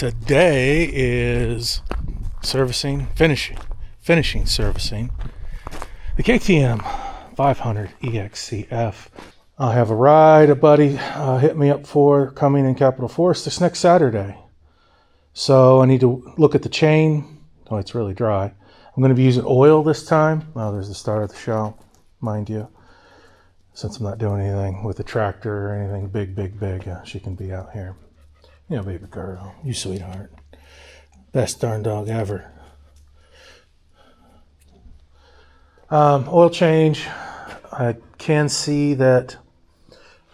Today is finishing servicing the KTM 500 EXC-F. I have a ride a buddy hit me up for coming in Capitol Forest this next Saturday. So I need to look at the chain. Oh, it's really dry. I'm going to be using oil this time. Oh, there's the start of the show, mind you. Since I'm not doing anything with the tractor or anything big, she can be out here. Yeah, baby girl, you sweetheart. Best darn dog ever. Oil change. I can see that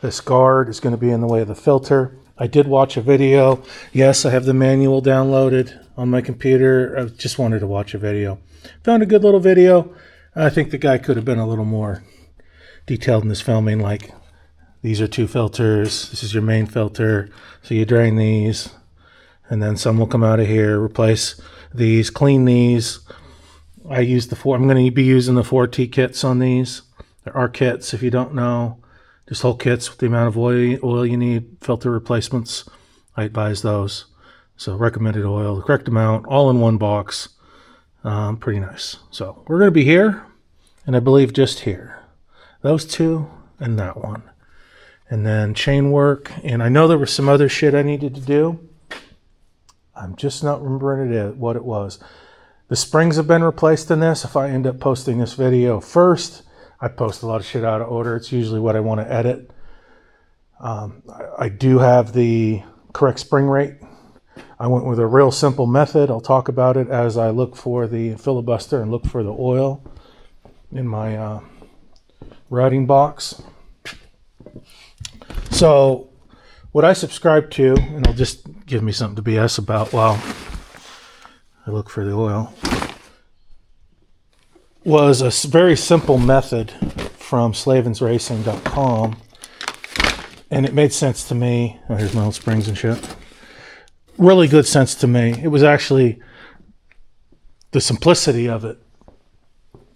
this guard is going to be in the way of the filter. I did watch a video. Yes, I have the manual downloaded on my computer. I just wanted to watch a video. Found a good little video. I think the guy could have been a little more detailed in this filming, like these are two filters, this is your main filter, so you drain these and then some will come out of here, replace these, clean these. I'm going to be using the 4T kits on these. There are kits, if you don't know, just whole kits with the amount of oil you need, filter replacements. I advise those. So recommended oil, the correct amount, all in one box. Pretty nice. So we're going to be here, and I believe just here. Those two and that one. And then chain work. And I know there was some other shit I needed to do. I'm just not remembering what it was. The springs have been replaced in this. If I end up posting this video first, I post a lot of shit out of order. It's usually what I want to edit. I do have the correct spring rate. I went with a real simple method. I'll talk about it as I look for the filibuster and look for the oil in my riding box. So what I subscribe to, and it'll just give me something to BS about while I look for the oil, was a very simple method from slavensracing.com, and it made sense to me. Oh, here's my old springs and shit. Really good sense to me. It was actually the simplicity of it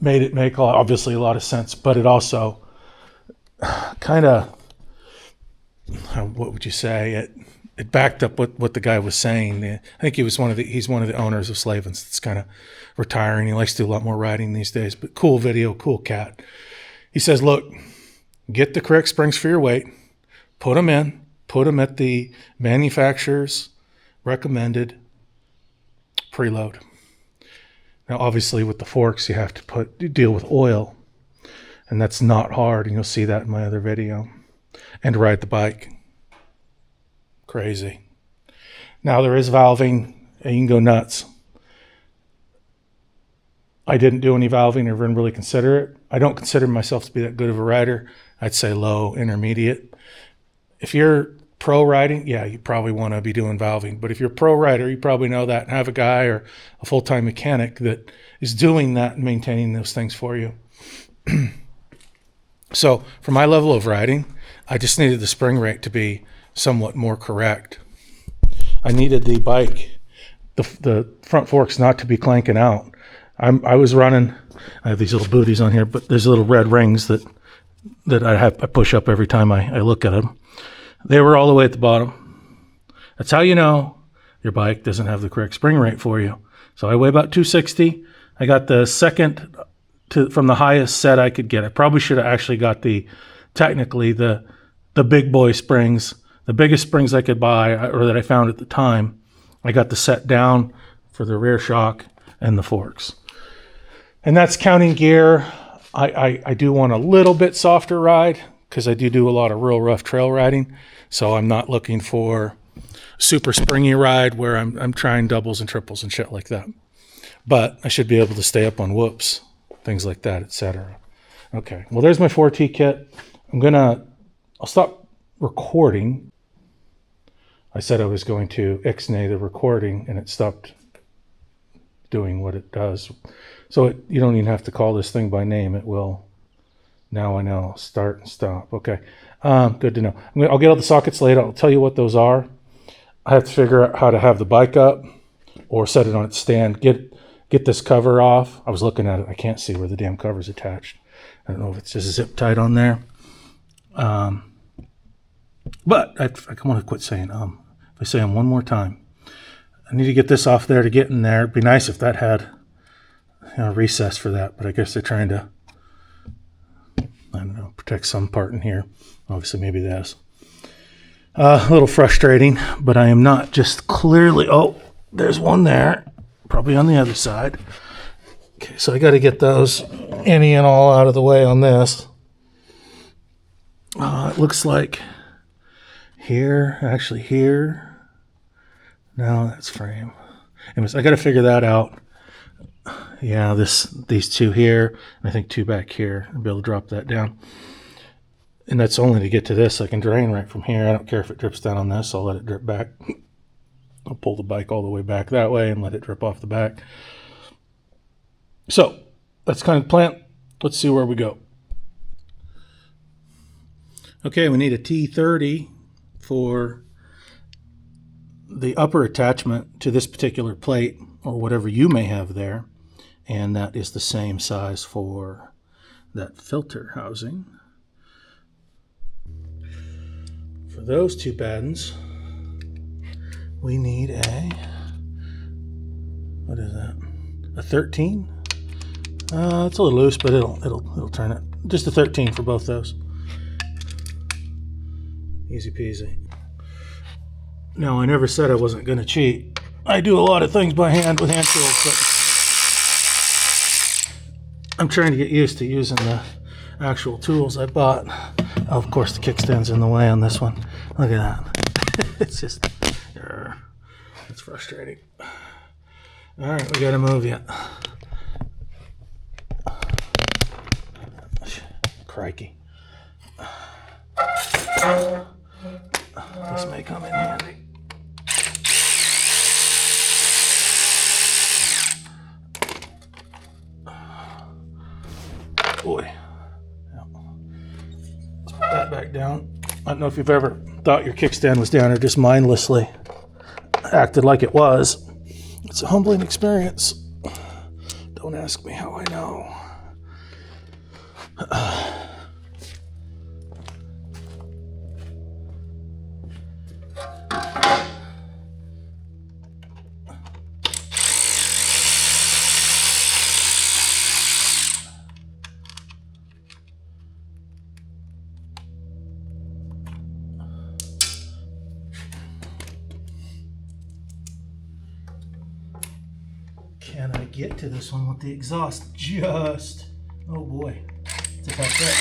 made it make obviously a lot of sense, but it also kind of, what would you say? It backed up what the guy was saying. I think he's one of the owners of Slavens. It's kind of retiring. He likes to do a lot more riding these days, but cool video, cool cat. He says, look, get the correct springs for your weight, put them at the manufacturer's recommended preload. Now, obviously, with the forks, you have to deal with oil, and that's not hard, and you'll see that in my other video. And ride the bike. Crazy. Now, there is valving, and you can go nuts. I didn't do any valving or even really consider it. I don't consider myself to be that good of a rider. I'd say low, intermediate. If you're pro riding, yeah, you probably want to be doing valving. But if you're a pro rider, you probably know that and have a guy or a full-time mechanic that is doing that and maintaining those things for you. So for my level of riding, I just needed the spring rate to be somewhat more correct. I needed the bike, the front forks not to be clanking out. I was running, I have these little booties on here, but there's little red rings that I push up every time I look at them. They were all the way at the bottom. That's how you know your bike doesn't have the correct spring rate for you. So I weigh about 260. I got the second from the highest set I could get. I probably should have actually got technically the big boy springs, the biggest springs I could buy or that I found at the time. I got the set down for the rear shock and the forks. And that's counting gear. I do want a little bit softer ride because I do a lot of real rough trail riding. So I'm not looking for super springy ride where I'm trying doubles and triples and shit like that. But I should be able to stay up on whoops, things like that, etc. Okay, well, there's my 4T kit. I'll stop recording. I said I was going to ixnay the recording, and it stopped doing what it does. So you don't even have to call this thing by name. It will. Now I know. Start and stop. Okay, good to know. I'll get all the sockets laid out. I'll tell you what those are. I have to figure out how to have the bike up or set it on its stand. Get this cover off. I was looking at it. I can't see where the damn cover's attached. I don't know if it's just zip tied on there. But I want to quit saying if I say one more time. I need to get this off there to get in there. It'd be nice if that had a recess for that, but I guess they're trying to, I don't know, protect some part in here. Obviously, maybe this. A little frustrating, but I am not just clearly, oh, there's one there, probably on the other side. Okay, so I got to get those any and all out of the way on this. It looks like here, actually here. No, that's frame. Anyways, I got to figure that out. Yeah, these two here, and I think two back here. I'll be able to drop that down. And that's only to get to this. I can drain right from here. I don't care if it drips down on this. I'll let it drip back. I'll pull the bike all the way back that way and let it drip off the back. So that's kind of the plan. Let's see where we go. Okay, we need a T30 for the upper attachment to this particular plate or whatever you may have there. And that is the same size for that filter housing. For those two paddens, we need a, what is that? A 13? It's a little loose, but it'll turn it. Just a 13 for both those. Easy peasy. Now, I never said I wasn't going to cheat. I do a lot of things by hand with hand tools, but I'm trying to get used to using the actual tools I bought. Oh, of course, the kickstand's in the way on this one. Look at that. It's just, it's frustrating. All right, we got to move yet. Crikey. This may come in handy. Boy. Yep. Let's put that back down. I don't know if you've ever thought your kickstand was down or just mindlessly acted like it was. It's a humbling experience. Don't ask me how I know. Can I get to this one with the exhaust just? Oh boy. It's about that.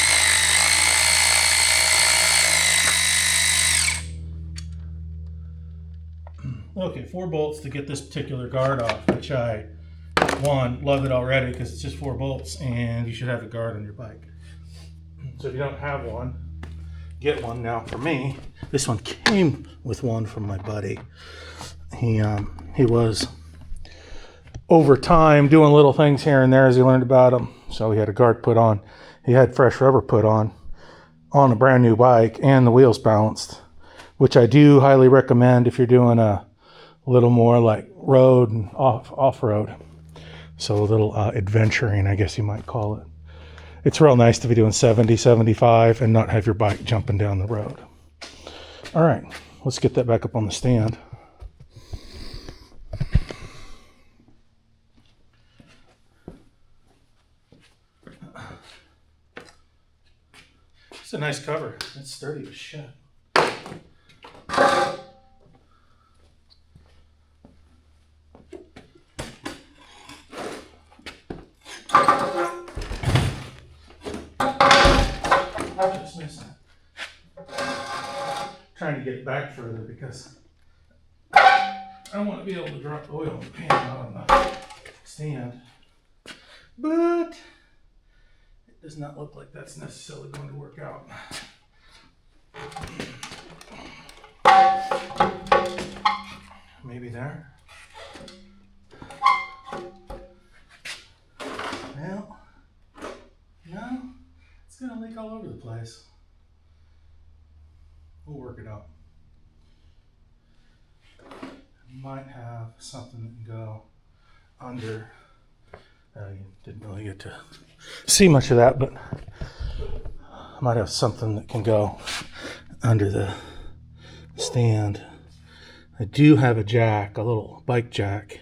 Okay, 4 bolts to get this particular guard off, which I, one, love it already because it's just 4 bolts and you should have a guard on your bike. So if you don't have one, get one. Now for me, this one came with one from my buddy. He was over time doing little things here and there as he learned about them. So he had a guard put on. He had fresh rubber put on a brand new bike and the wheels balanced, which I do highly recommend if you're doing a little more like road and off-road. So a little adventuring, I guess you might call it. It's real nice to be doing 70, 75 and not have your bike jumping down the road. All right, let's get that back up on the stand. It's a nice cover. It's sturdy as shit. Just missing it. Trying to get it back further because I want to be able to drop the oil in the pan out on the stand. But it does not look like that's necessarily going to work out. Maybe there. Well, no, it's going to leak all over the place. We'll work it out. Might have something that can go under. You didn't really get to see much of that, but I might have something that can go under the stand. I do have a jack, a little bike jack.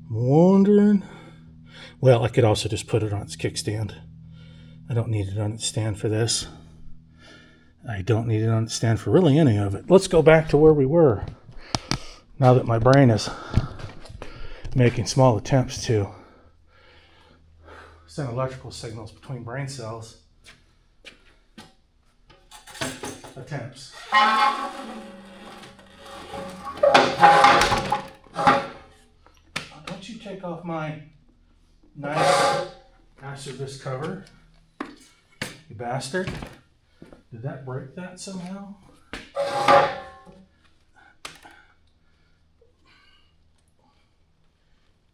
I'm wondering, well, I could also just put it on its kickstand. I don't need it on its stand for this. I don't need it on its stand for really any of it. Let's go back to where we were. Now that my brain is making small attempts to send electrical signals between brain cells. Attempts. Don't you take off my nice Activist cover, you bastard. Did that break that somehow?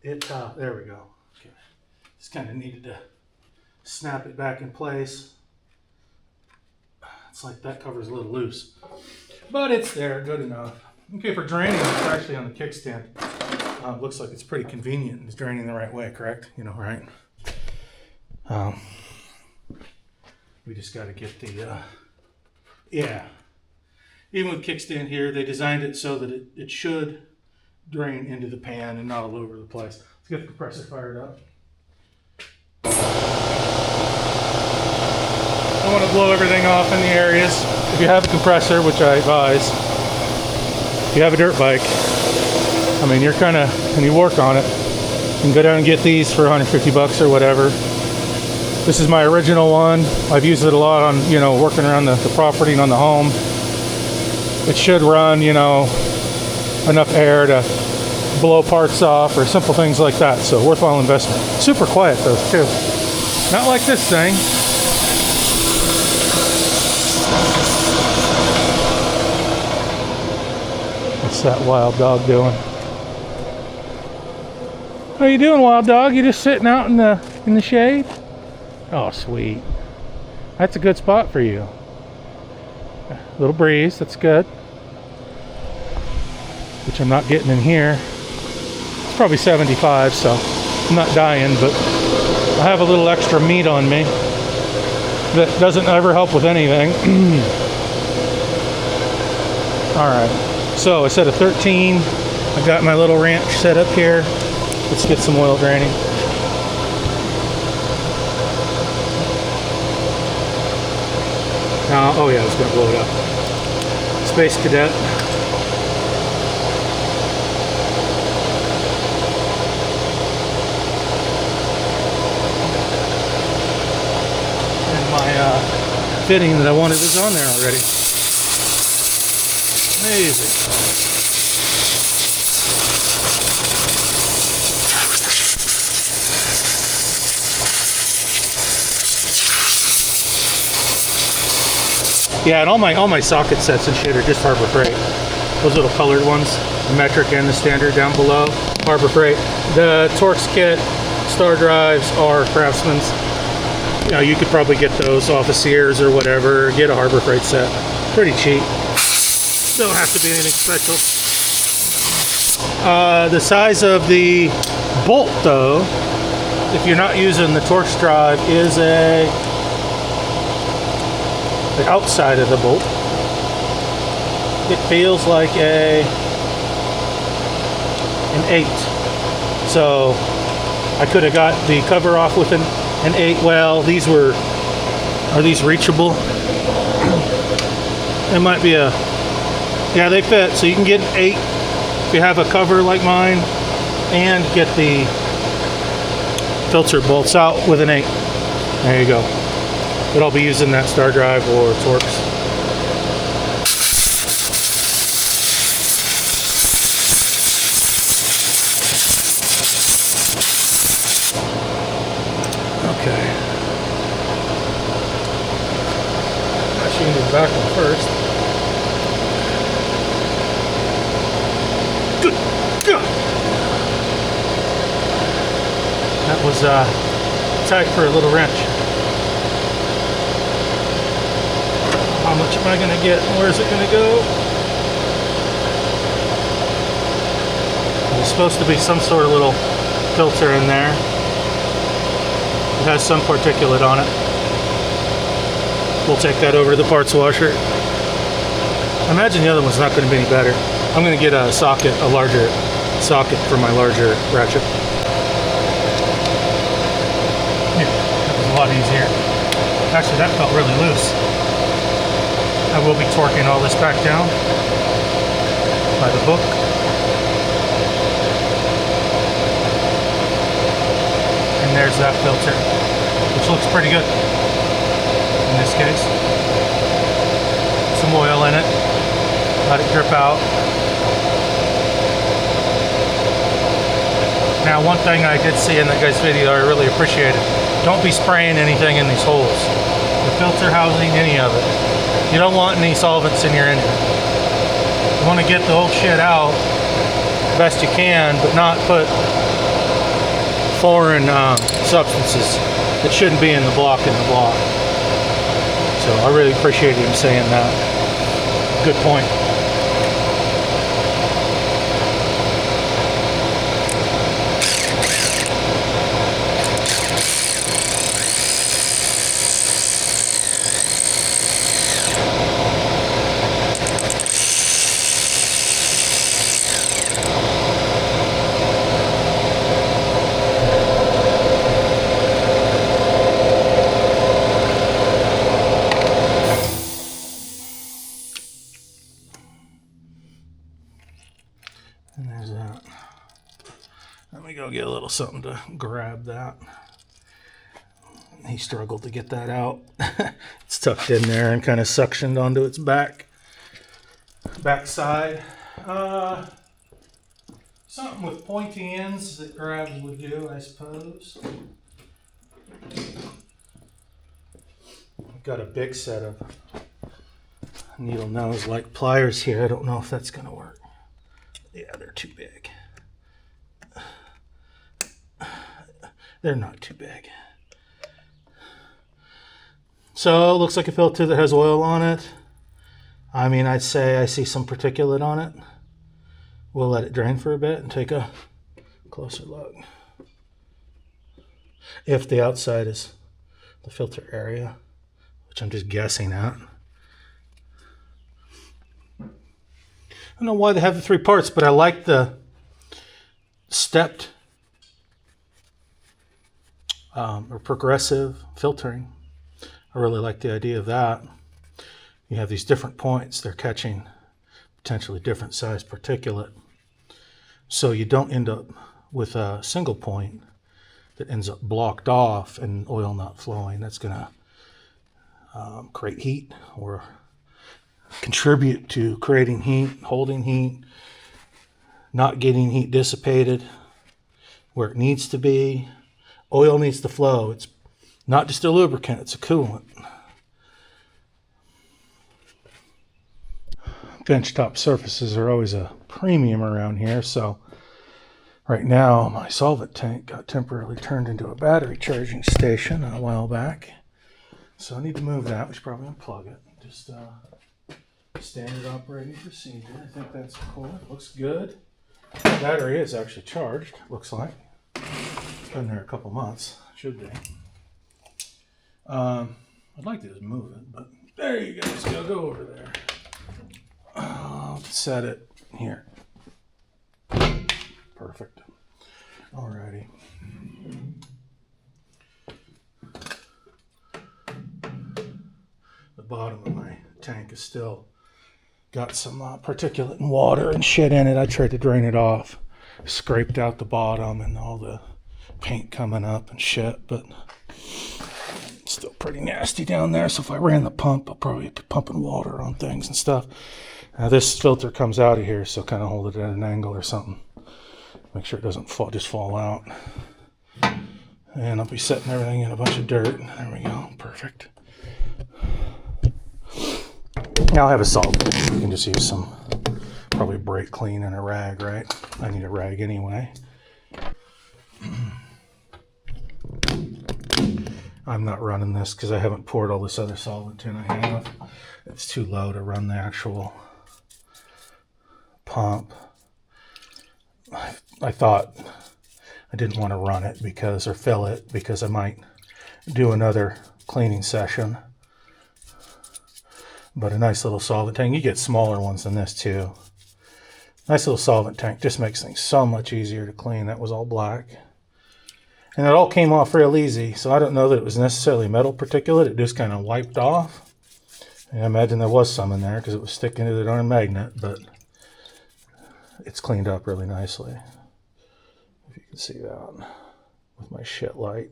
There we go. Okay. Just kind of needed to snap it back in place. It's like that cover's a little loose, but it's there, good enough. Okay, for draining, it's actually on the kickstand. Looks like it's pretty convenient. It's draining the right way, correct? You know, right? We just got to get the, yeah. Even with kickstand here, they designed it so that it should drain into the pan and not all over the place. Let's get the compressor fired up. I want to blow everything off in the areas. If you have a compressor, which I advise, if you have a dirt bike, I mean, you're kind of, and you work on it, you can go down and get these for 150 bucks or whatever. This is my original one. I've used it a lot on, you know, working around the property and on the home. It should run, you know, enough air to blow parts off or simple things like that. So worthwhile investment. Super quiet though too. Not like this thing. What's that wild dog doing? How you doing, wild dog? You just sitting out in the shade? Oh, sweet. That's a good spot for you. A little breeze, that's good. Which I'm not getting in here. It's probably 75, so I'm not dying, but I have a little extra meat on me. That doesn't ever help with anything. Alright, so I set a 13. I got my little ranch set up here. Let's get some oil draining. Oh yeah, I was going to blow it up. Space Cadet. And my fitting that I wanted is on there already. Amazing. Yeah, and all my socket sets and shit are just Harbor Freight. Those little colored ones, the metric and the standard down below, Harbor Freight. The Torx kit, star drives are Craftsman's. You know, you could probably get those off of Sears or whatever. Get a Harbor Freight set, pretty cheap. Don't have to be anything special. The size of the bolt, though, if you're not using the Torx drive, is the outside of the bolt. It feels like an 8. So I could have got the cover off with an 8. Well, are these reachable? It might be yeah, they fit. So you can get an 8 if you have a cover like mine, and get the filter bolts out with an 8. There you go. But I'll be using that star drive or Torx. Okay. Actually, the back one first. Good. That was tight for a little wrench. How much am I going to get? Where is it going to go? There's supposed to be some sort of little filter in there. It has some particulate on it. We'll take that over to the parts washer. I imagine the other one's not going to be any better. I'm going to get a socket, a larger socket for my larger ratchet. Yeah, that was a lot easier. Actually, that felt really loose. I will be torquing all this back down by the book. And there's that filter, which looks pretty good in this case. Some oil in it, let it drip out. Now, one thing I did see in that guy's video I really appreciated, don't be spraying anything in these holes. The filter housing, any of it. You don't want any solvents in your engine. You want to get the old shit out best you can, but not put foreign substances that shouldn't be in the block So I really appreciate him saying that. Good point. And there's that. Let me go get a little something to grab that. He struggled to get that out. It's tucked in there and kind of suctioned onto its back side. Something with pointy ends that grabs would do, I suppose. I've got a big set of needle nose like pliers here. I don't know if that's going to work. Yeah, they're too big. They're not too big. So, it looks like a filter that has oil on it. I mean, I'd say I see some particulate on it. We'll let it drain for a bit and take a closer look. If the outside is the filter area, which I'm just guessing at. I don't know why they have the 3 parts, but I like the stepped or progressive filtering. I really like the idea of that. You have these different points. They're catching potentially different size particulate. So you don't end up with a single point that ends up blocked off and oil not flowing. That's going to create heat or contribute to creating heat, holding heat, not getting heat dissipated where it needs to be. Oil needs to flow. It's not just a lubricant, it's a coolant. Benchtop surfaces are always a premium around here, so right now my solvent tank got temporarily turned into a battery charging station a while back. So I need to move that. We should probably unplug it. Just standard operating procedure. I think that's cool. It looks good. The battery is actually charged, looks like. It's been there a couple months. Should be. I'd like to just move it, but there you go. Let's go over there. I'll set it here. Perfect. Alrighty. The bottom of my tank is still got some particulate and water and shit in it. I tried to drain it off. Scraped out the bottom and all the paint coming up and shit, but it's still pretty nasty down there. So if I ran the pump, I'll probably be pumping water on things and stuff. Now this filter comes out of here, so kind of hold it at an angle or something. Make sure it doesn't fall out. And I'll be setting everything in a bunch of dirt. There we go. Perfect. Now I'll have a solvent. You can just use some, probably brake clean and a rag, right? I need a rag anyway. I'm not running this because I haven't poured all this other solvent in. I have. It's too low to run the actual pump. I thought I didn't want to run it or fill it because I might do another cleaning session. But a nice little solvent tank. You get smaller ones than this too. Nice little solvent tank. Just makes things so much easier to clean. That was all black. And it all came off real easy, so I don't know that it was necessarily metal particulate. It just kind of wiped off. And I imagine there was some in there because it was sticking to the darn magnet, but it's cleaned up really nicely. If you can see that with my shit light.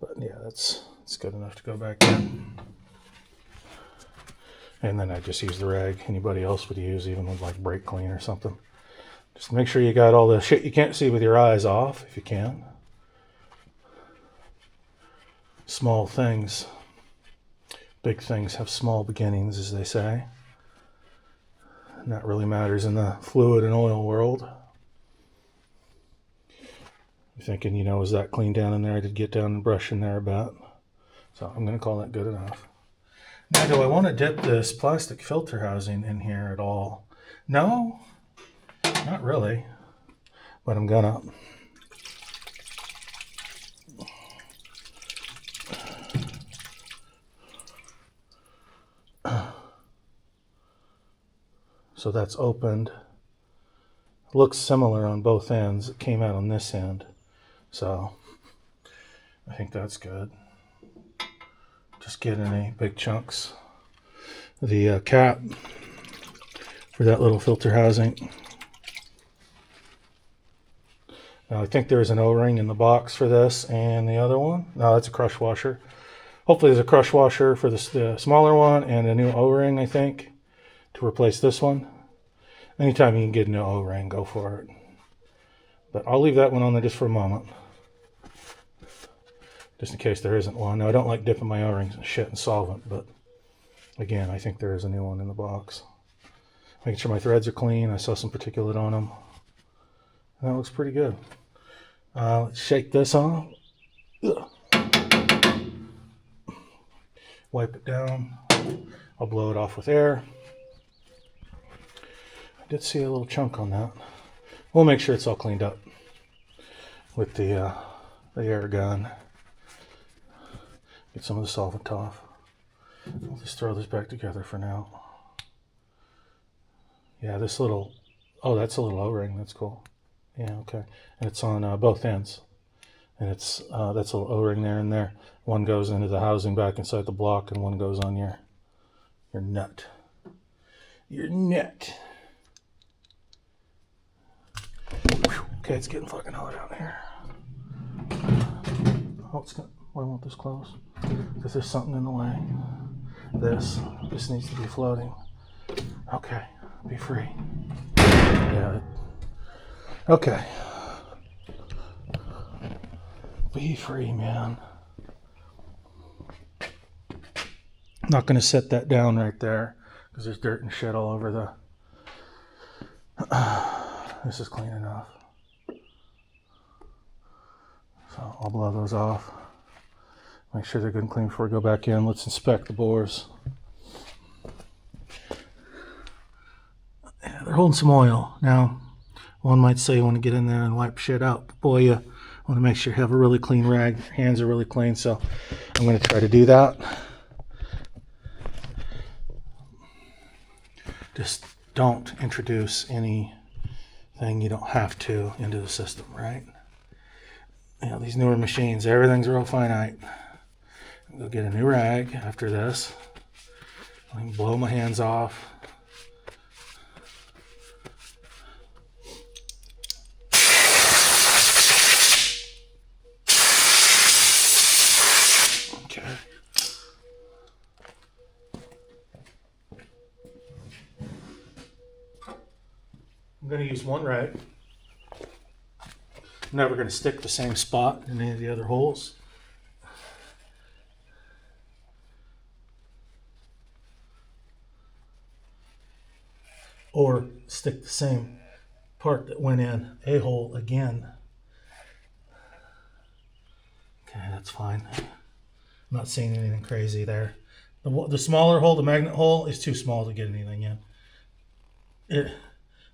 But yeah, it's good enough to go back in. And then I just use the rag anybody else would use, even with like brake clean or something. Just make sure you got all the shit you can't see with your eyes off, if you can. Small things. Big things have small beginnings, as they say. And that really matters in the fluid and oil world. You're thinking, you know, is that clean down in there? I did get down and brush in there a bit. So I'm going to call that good enough. Now, do I want to dip this plastic filter housing in here at all? No, not really, but I'm gonna. So that's opened. Looks similar on both ends. It came out on this end, so I think that's good. Just get any big chunks. The cap for that little filter housing. Now I think there's an O-ring in the box for this and the other one. No, that's a crush washer. Hopefully there's a crush washer for the smaller one and a new O-ring, I think, to replace this one. Anytime you can get a new O-ring, go for it. But I'll leave that one on there just for a moment. Just in case there isn't one. Now, I don't like dipping my O-rings in shit and solvent, but again, I think there is a new one in the box. Making sure my threads are clean. I saw some particulate on them. That looks pretty good. Let's shake this off. Ugh. Wipe it down. I'll blow it off with air. I did see a little chunk on that. We'll make sure it's all cleaned up with the air gun. Get some of the solvent off. I'll just throw this back together for now. Yeah, this little, oh, that's a little O-ring. That's cool. Yeah, okay. And it's on both ends. And it's that's a little O-ring there and there. One goes into the housing back inside the block, and one goes on your nut. Your nut. Whew. Okay, it's getting fucking hot out here. Oh, it's gonna. Why won't this close? Because there's something in the way. This needs to be floating. Okay, be free. Yeah. Okay. Be free, man. I'm not going to set that down right there because there's dirt and shit all over the... This is clean enough. So I'll blow those off. Make sure they're good and clean before we go back in. Let's inspect the bores. Yeah, they're holding some oil. Now, one might say you want to get in there and wipe shit out. But boy, you want to make sure you have a really clean rag. Your hands are really clean, so I'm going to try to do that. Just don't introduce anything you don't have to into the system, right? You know, these newer machines, everything's real finite. Go get a new rag after this. I can blow my hands off. Okay. I'm going to use one rag. I'm never going to stick the same spot in any of the other holes. Or stick the same part that went in a hole again. Okay, that's fine. I'm not seeing anything crazy there. The smaller hole, the magnet hole, is too small to get anything in.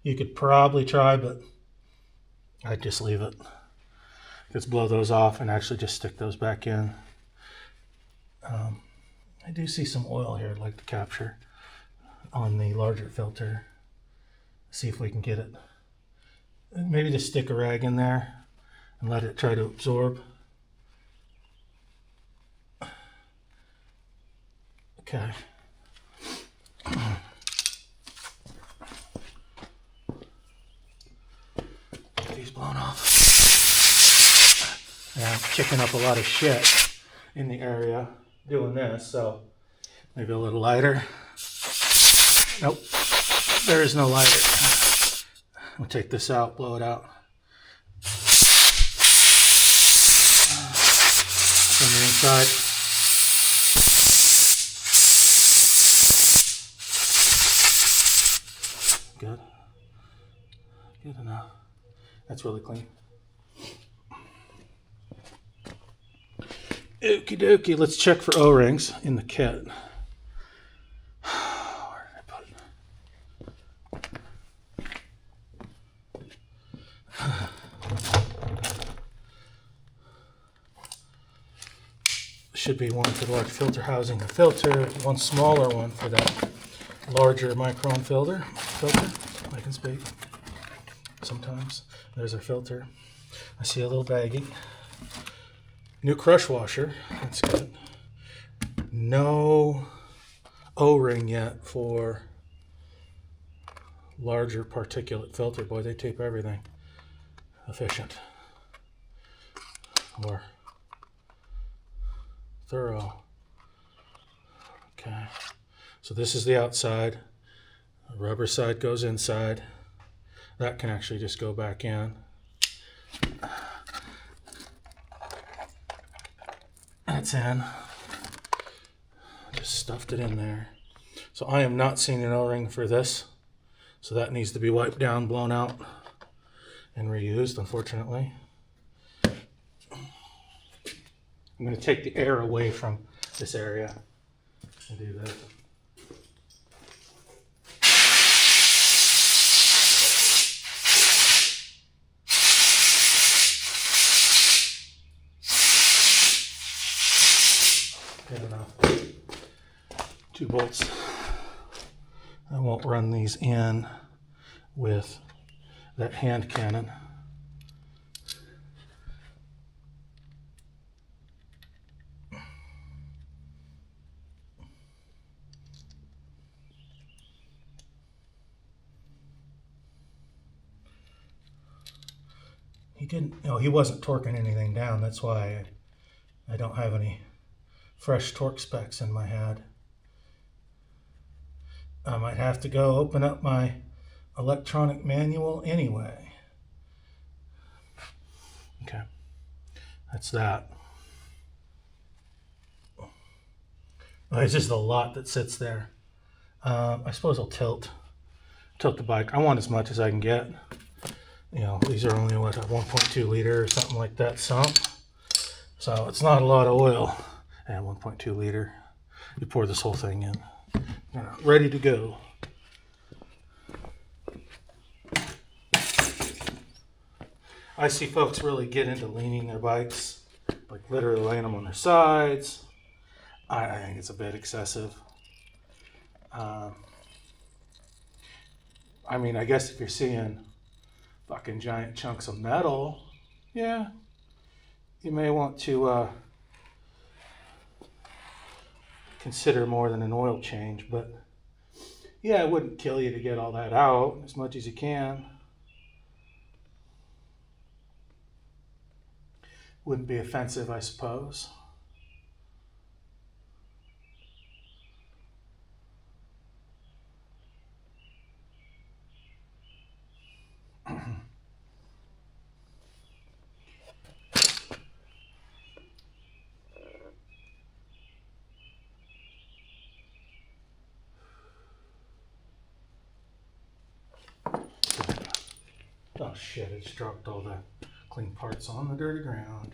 You could probably try, but I'd just leave it. Just blow those off and actually just stick those back in. I do see some oil here I'd like to capture on the larger filter. See if we can get it. Maybe just stick a rag in there and let it try to absorb. Okay. Get these blown off. Yeah, I'm kicking up a lot of shit in the area doing this, so maybe a little lighter. Nope, there is no lighter. We'll take this out, blow it out. From the inside. Good. Good enough. That's really clean. Okie dokie, let's check for O-rings in the kit. Where did I put it? Should be one for the large filter housing, a filter, one smaller one for that larger micron filter. I can speak. Sometimes. There's our filter. I see a little baggie. New crush washer. That's good. No O-ring yet for larger particulate filter. Boy, they tape everything. Efficient. Or thorough. Okay. So this is the outside. The rubber side goes inside. That can actually just go back in. That's in. Just stuffed it in there. So I am not seeing an O-ring for this. So that needs to be wiped down, blown out, and reused, unfortunately. I'm going to take the air away from this area and do this. Good enough. 2 bolts. I won't run these in with that hand cannon. He wasn't torquing anything down. That's why I don't have any fresh torque specs in my head. I might have to go open up my electronic manual anyway. Okay, that's that. It's just a lot that sits there. I suppose I'll tilt the bike. I want as much as I can get. You know, these are only what, a 1.2 liter or something like that sump. So it's not a lot of oil. And 1.2 liter. You pour this whole thing in. Ready to go. I see folks really get into leaning their bikes, like literally laying them on their sides. I think it's a bit excessive. I mean, I guess if you're seeing fucking giant chunks of metal, yeah, you may want to consider more than an oil change, but yeah, it wouldn't kill you to get all that out as much as you can. Wouldn't be offensive, I suppose. Oh shit, I just dropped all the clean parts on the dirty ground.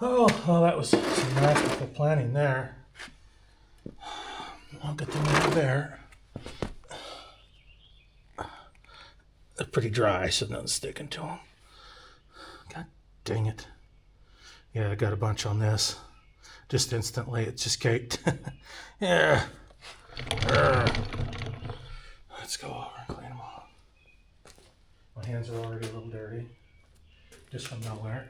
Oh, well, that was some masterful planning there. I'll get them over there. They're pretty dry, so nothing's sticking to them. God dang it. Yeah, I got a bunch on this. Just instantly, it's just caked. Yeah. Let's go over and clean them off. hands are already a little dirty, just from nowhere.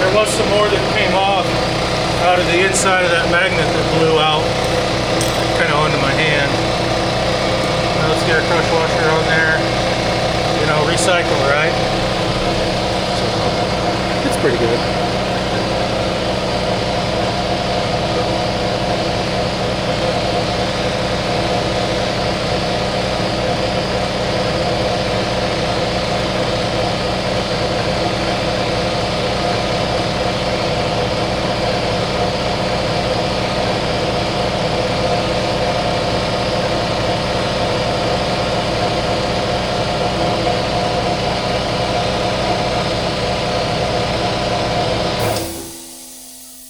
There was some more that came off out of the inside of that magnet that blew out kind of onto my hand. Now let's get our crush washer on there. You know, recycle, right? So, it's pretty good.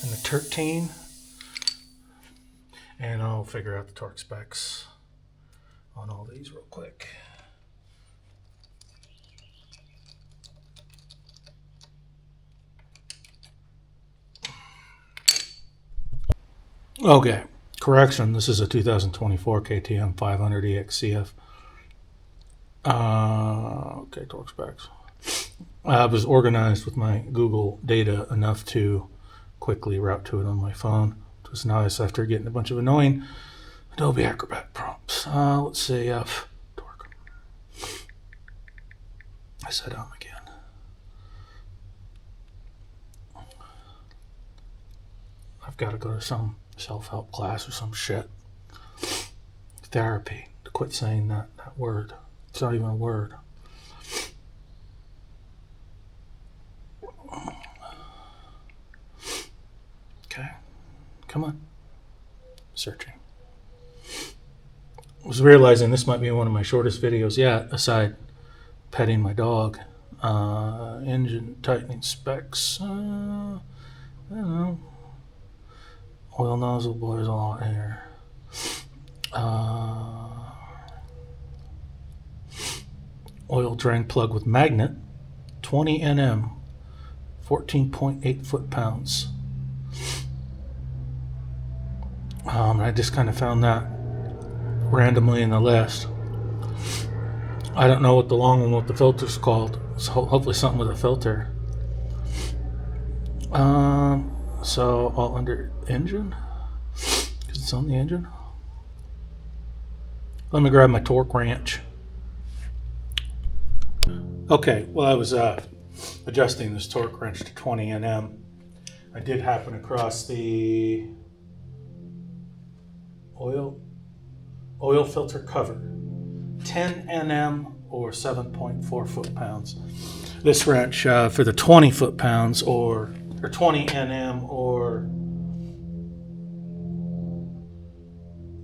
And the 13, and I'll figure out the torque specs on all these real quick. Okay, correction, this is a 2024 KTM 500 EXC-F. Okay, torque specs. I was organized with my Google data enough to quickly route to it on my phone. It was nice after getting a bunch of annoying Adobe Acrobat prompts. Let's see, F, torque. I said again. I've got to go to some self-help class or some shit. Therapy, to quit saying that word. It's not even a word. Okay, come on. Searching. I was realizing this might be one of my shortest videos yet, aside petting my dog. Engine tightening specs. I don't know. Oil nozzle boils a lot air. Oil drain plug with magnet, 20 Nm, 14.8 foot-pounds. I just kind of found that randomly in the list. I don't know what the long one with the filter's called. It's hopefully something with a filter. So all under engine, because it's on the engine. Let me grab my torque wrench. Okay, well, I was adjusting this torque wrench to 20 Nm. I did happen across the oil filter cover, 10 Nm or 7.4 foot-pounds. This wrench for the 20 foot-pounds or 20 Nm or,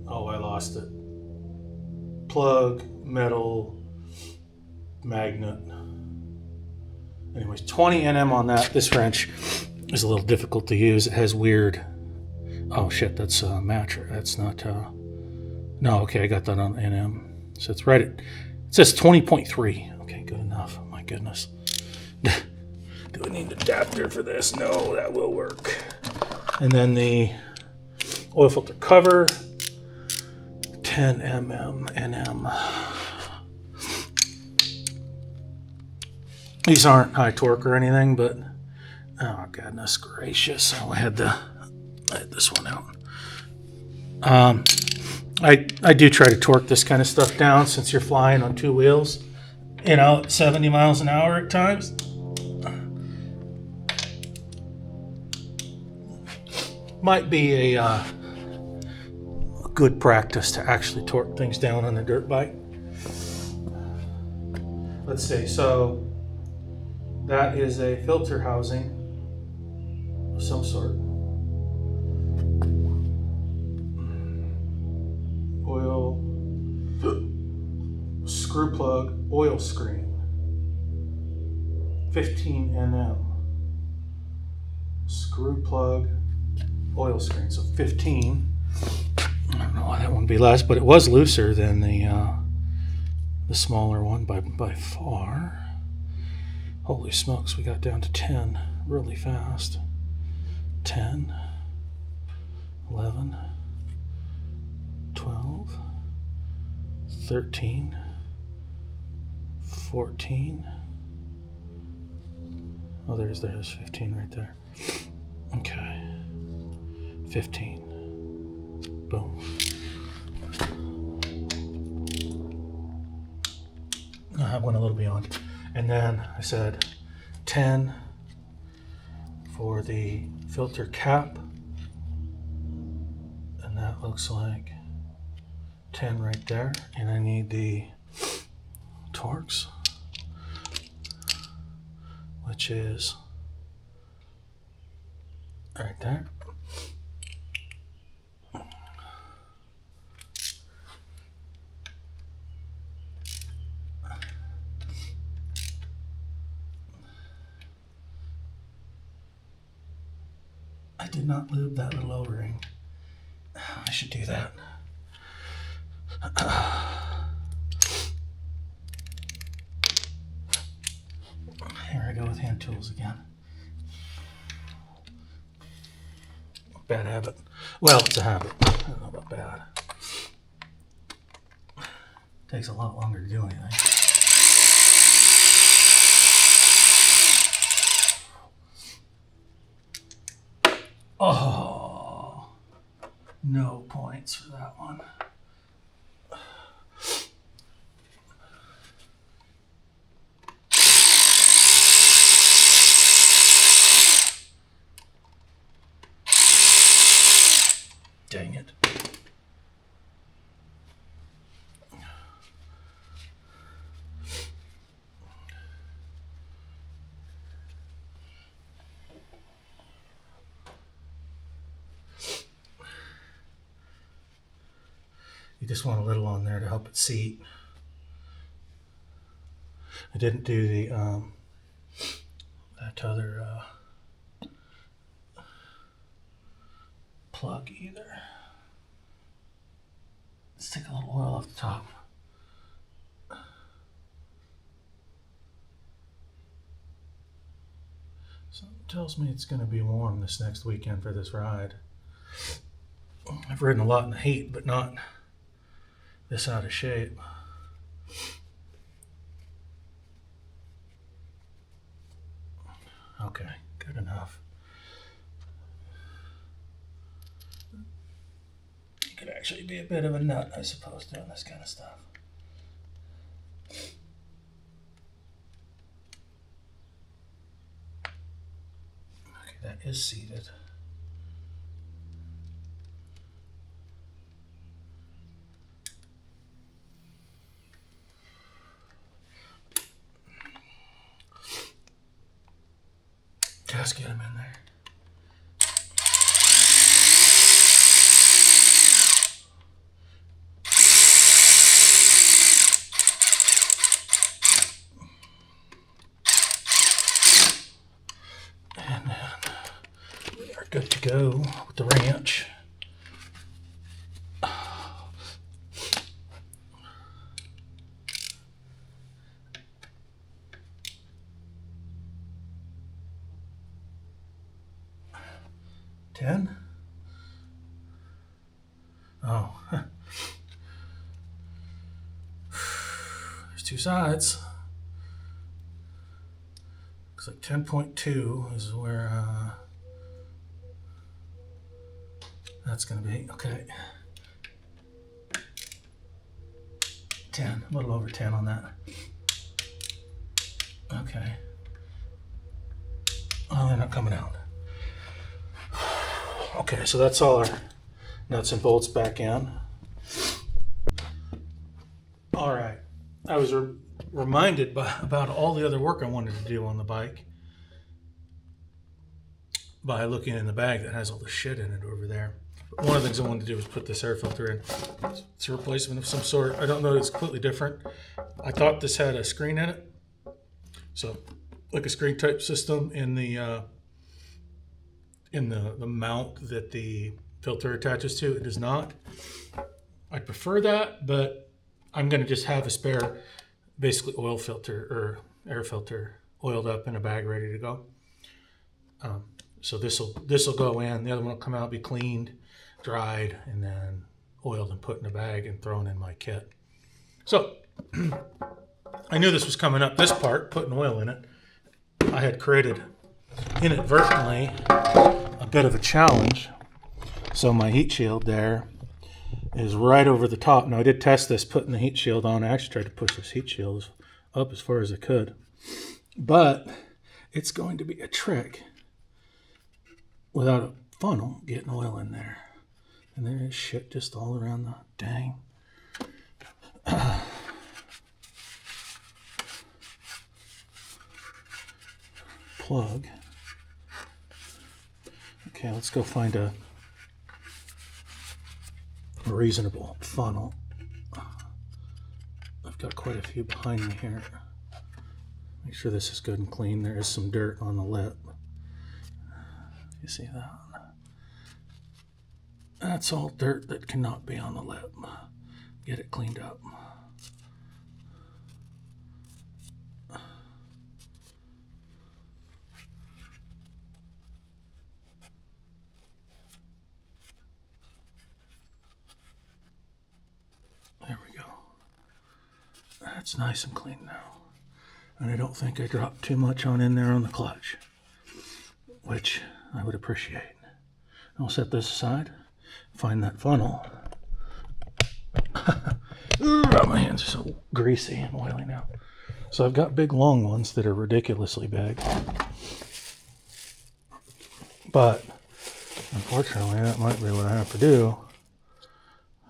oh, I lost it. Plug, metal, magnet. Anyways, 20 Nm on that. This wrench is a little difficult to use. It has weird, oh shit, that's a matcher. That's not, no, okay, I got that on Nm. So it's right at, it says 20.3. Okay, good enough. My goodness. Do I need an adapter for this? No, that will work. And then the oil filter cover, 10 Nm. These aren't high torque or anything, but oh goodness gracious, I had this one out. I do try to torque this kind of stuff down since you're flying on two wheels, you know, 70 miles an hour at times. Might be a good practice to actually torque things down on a dirt bike. Let's see, so that is a filter housing of some sort. Oil, screw plug, oil screen. 15 nm screw plug oil screen. So 15. I don't know why that wouldn't be less, but it was looser than the smaller one by far. Holy smokes, we got down to 10 really fast. 10, 11, 12, 13, 14. Oh, there's 15 right there. Okay. 15. Boom. I went a little beyond. And then I said 10 for the filter cap. And that looks like 10 right there. And I need the Torx, which is right there. I did not lube that little O-ring. I should do that. Here I go with hand tools again. Bad habit. Well, it's a habit. I don't know about bad. Takes a lot longer to do anything. Oh, no points for that one. Dang it. You just want a little on there to help it seat. I didn't do the that other plug either. Let's take a little oil off the top. Something tells me it's going to be warm this next weekend for this ride. I've ridden a lot in the heat, but not this out of shape. Okay, good enough. You could actually be a bit of a nut, I suppose, doing this kind of stuff. Okay, that is seated. Just get him in there. And then we are good to go with the wrench. Ten. Oh, there's two sides. Looks like 10.2 is where that's going to be. Okay. 10, a little over 10 on that. Okay. Oh, they're not coming out. Okay, so that's all our nuts and bolts back in. All right. I was reminded about all the other work I wanted to do on the bike by looking in the bag that has all the shit in it over there. But one of the things I wanted to do was put this air filter in. It's a replacement of some sort. I don't know, it's completely different. I thought this had a screen in it. So like a screen type system in the mount that the filter attaches to. It does not. I prefer that, but I'm going to just have a spare, basically oil filter or air filter oiled up in a bag ready to go. So this will go in. The other one will come out, be cleaned, dried, and then oiled and put in a bag and thrown in my kit. So I knew this was coming up. This part, putting oil in it, I had created inadvertently a bit of a challenge. So my heat shield there is right over the top. Now I did test this putting the heat shield on. I actually tried to push this heat shield up as far as I could. But it's going to be a trick without a funnel getting oil in there. And there is shit just all around the dang. Plug. Okay, let's go find a reasonable funnel. I've got quite a few behind me here. Make sure this is good and clean. There is some dirt on the lip. You see that? That's all dirt that cannot be on the lip. Get it cleaned up. There we go. That's nice and clean now. And I don't think I dropped too much on in there on the clutch, which I would appreciate. I'll set this aside, find that funnel. My hands are so greasy and oily now. So I've got big long ones that are ridiculously big. But unfortunately, that might be what I have to do.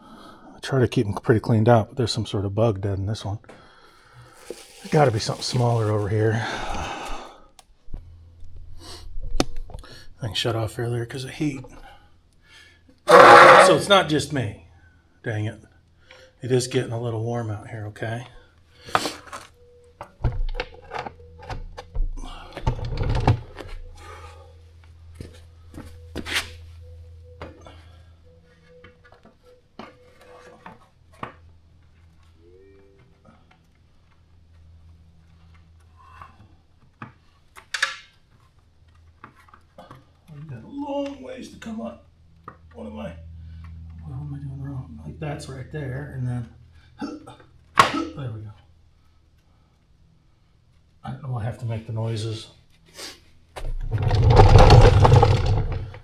I try to keep them pretty cleaned out, but there's some sort of bug dead in this one. There's got to be something smaller over here. Thing shut off earlier because of heat. So it's not just me. Dang it. It is getting a little warm out here, okay? I've got a long ways to come up. What am I doing wrong? Like that's right there, and then there we go. I don't know why I have to make the noises. I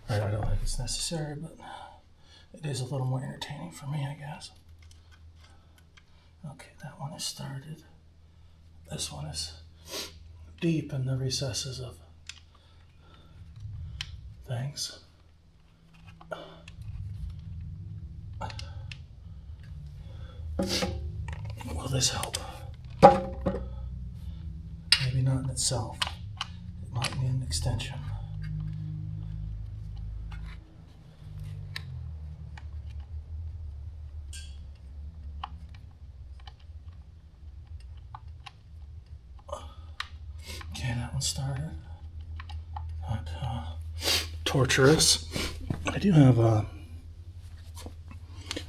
don't think it's necessary, but it is a little more entertaining for me, I guess. Okay, that one is started. This one is deep in the recesses of things. Will this help? Maybe not in itself. It might need an extension. Okay, that one started. Not torturous. I do have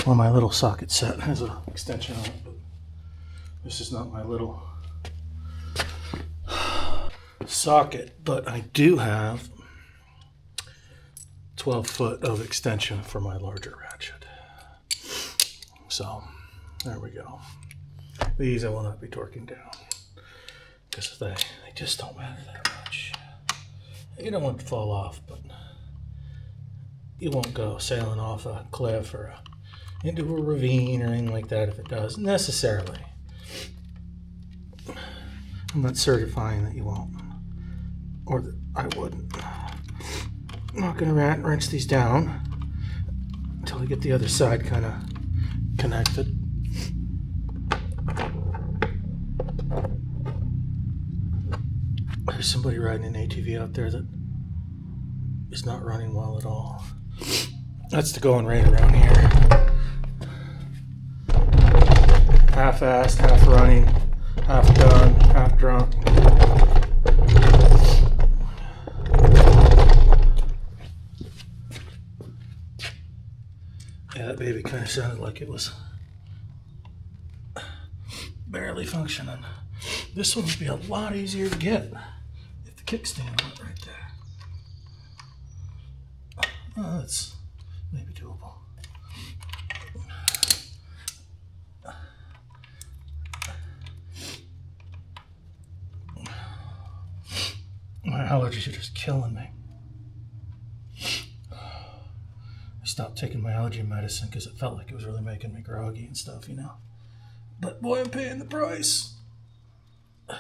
well, my little socket set has an extension on it, but this is not my little socket, but I do have 12 foot of extension for my larger ratchet. So there we go. These I will not be torquing down because they just don't matter that much. You don't want to fall off, but you won't go sailing off a cliff or into a ravine or anything like that if it does, necessarily. I'm not certifying that you won't, or that I wouldn't. I'm not going to wrench these down until I get the other side kind of connected. There's somebody riding an ATV out there that is not running well at all. That's the going rate around here. Half-assed, half running, half done, half drunk. sounded like it was barely functioning. This one would be a lot easier to get if the kickstand went right there. Oh, that's maybe doable. My allergies are just killing me. I stopped taking my allergy medicine because it felt like it was really making me groggy and stuff, you know. But boy, I'm paying the price. I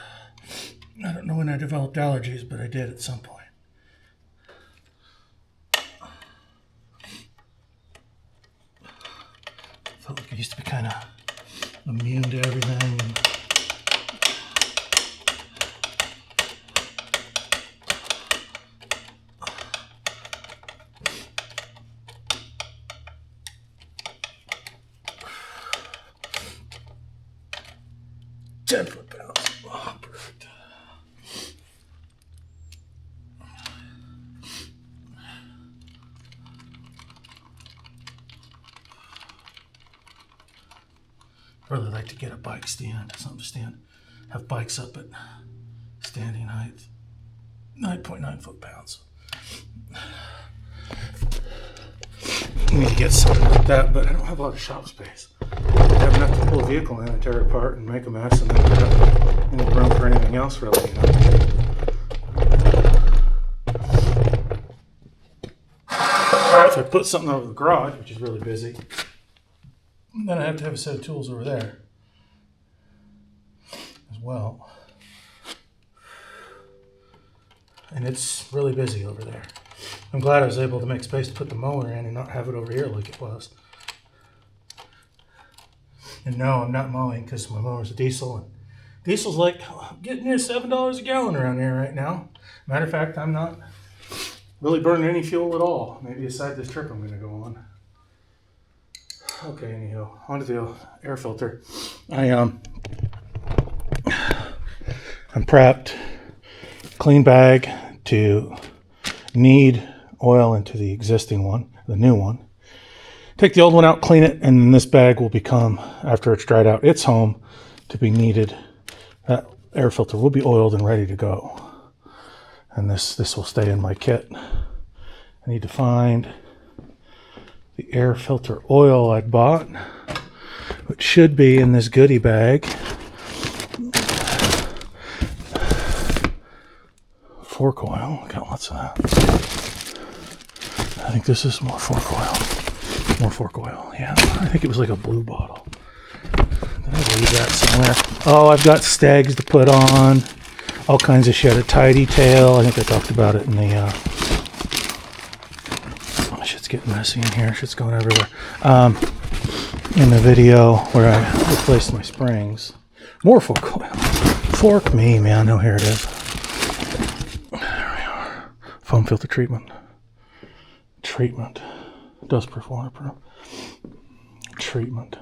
don't know when I developed allergies, but I did at some point. Felt like I used to be kind of immune to everything. And 10 foot-pounds. Oh, perfect. I really like to get a bike stand, something to stand, have bikes up at standing height, 9.9 foot-pounds. I need to get something like that, but I don't have a lot of shop space. I have enough to pull a vehicle in and tear it apart and make a mess, and then I don't have any room for anything else really, you know. If I put something over the garage, which is really busy, then I have to have a set of tools over there as well. And it's really busy over there. I'm glad I was able to make space to put the mower in and not have it over here like it was. And no, I'm not mowing because my mower's a diesel. And diesel's like getting near $7 a gallon around here right now. Matter of fact, I'm not really burning any fuel at all. Maybe aside this trip I'm going to go on. Okay, anyhow, onto the air filter. I'm prepped. Clean bag to knead oil into the existing one, the new one. Take the old one out, clean it, and then this bag will become, after it's dried out, its home to be kneaded. That air filter will be oiled and ready to go. And this will stay in my kit. I need to find the air filter oil I bought, which should be in this goodie bag. Fork oil, got lots of that. I think this is more fork oil. More fork oil, yeah. I think it was like a blue bottle. Did I leave that somewhere? Oh, I've got stags to put on. All kinds of shit. A tidy tail. I think I talked about it in the... shit's getting messy in here. Shit's going everywhere. In the video where I replaced my springs. More fork oil. Fork me, man. Oh, here it is. There we are. Foam filter treatment. Treatment. Dustproof, waterproof. Treatment.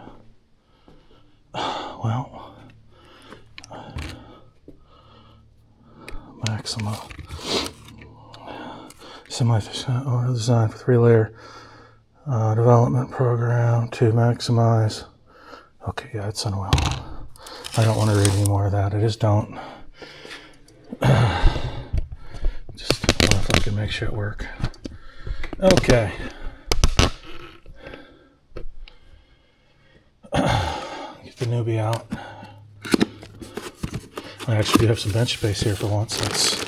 Well, Maxima. Semi-efficient oil design for 3-layer development program to maximize. Okay, yeah, it's an oil. I don't want to read any more of that. I just don't. Just wonder if I can make shit work. Okay. Get the newbie out. I actually do have some bench space here for once. That's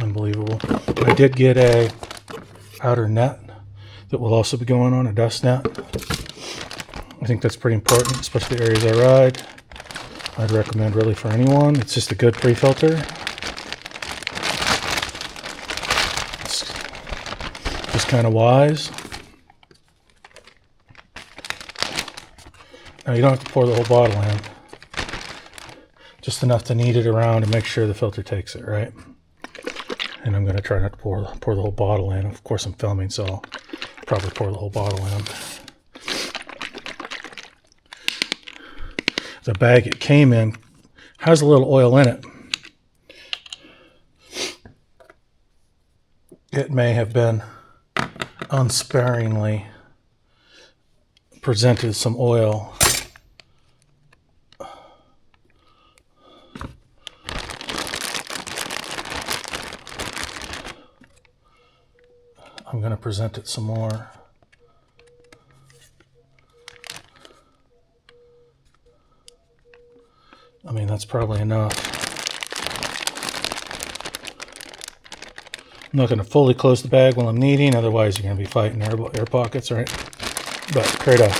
unbelievable. I did get a outer net that will also be going on, a dust net. I think that's pretty important, especially the areas I ride. I'd recommend really for anyone. It's just a good pre-filter. It's just kind of wise. Now you don't have to pour the whole bottle in. Just enough to knead it around and make sure the filter takes it, right? And I'm going to try not to pour the whole bottle in. Of course I'm filming, so I'll probably pour the whole bottle in. The bag it came in has a little oil in it. It may have been unsparingly presented some oil. I'm going to present it some more. I mean, that's probably enough. I'm not going to fully close the bag while I'm kneading, otherwise you're going to be fighting air pockets, right? But create a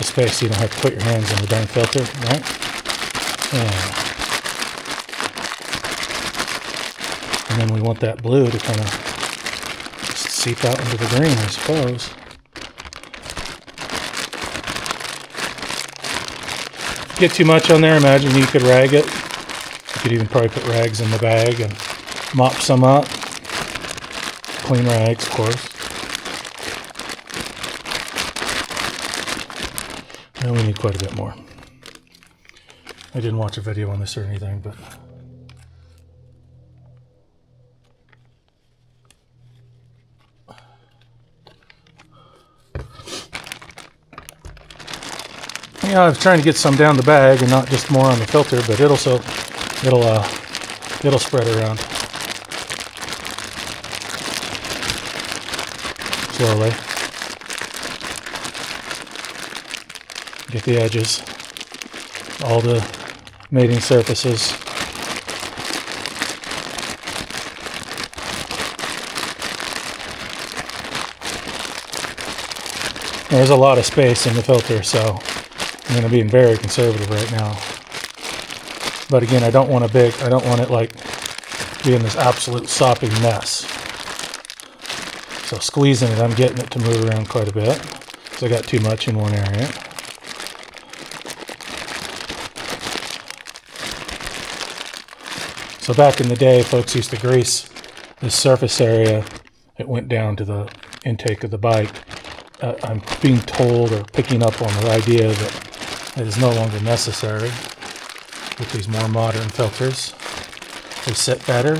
space so you don't have to put your hands in the darn filter, right? And then we want that blue to kind of seep out into the green, I suppose. If you get too much on there, imagine you could rag it. You could even probably put rags in the bag and mop some up. Clean rags, of course. And we need quite a bit more. I didn't watch a video on this or anything, but yeah, I was trying to get some down the bag and not just more on the filter, but it'll spread around slowly. Get the edges, all the mating surfaces. There's a lot of space in the filter, so I'm going to be very conservative right now. But again, I don't want it like being this absolute sopping mess. So squeezing it, I'm getting it to move around quite a bit. So I got too much in one area. So back in the day, folks used to grease this surface area. It went down to the intake of the bike. I'm being told or picking up on the idea that it is no longer necessary with these more modern filters. They sit better,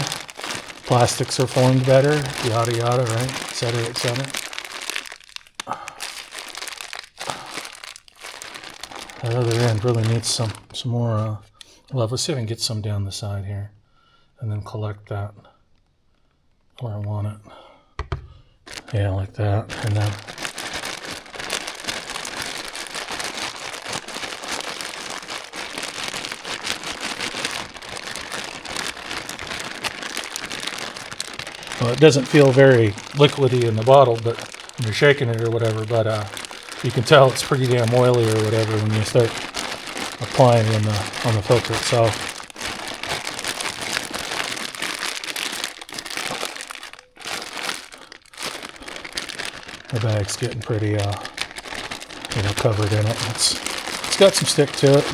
plastics are formed better, yada yada, right, etc., etc. That other end really needs some more love. Let's see if I can get some down the side here and then collect that where I want it. Yeah, like that. And then well, it doesn't feel very liquidy in the bottle, but when you're shaking it or whatever, but you can tell it's pretty damn oily or whatever when you start applying it on the filter itself. The bag's getting pretty, covered in it. It's got some stick to it.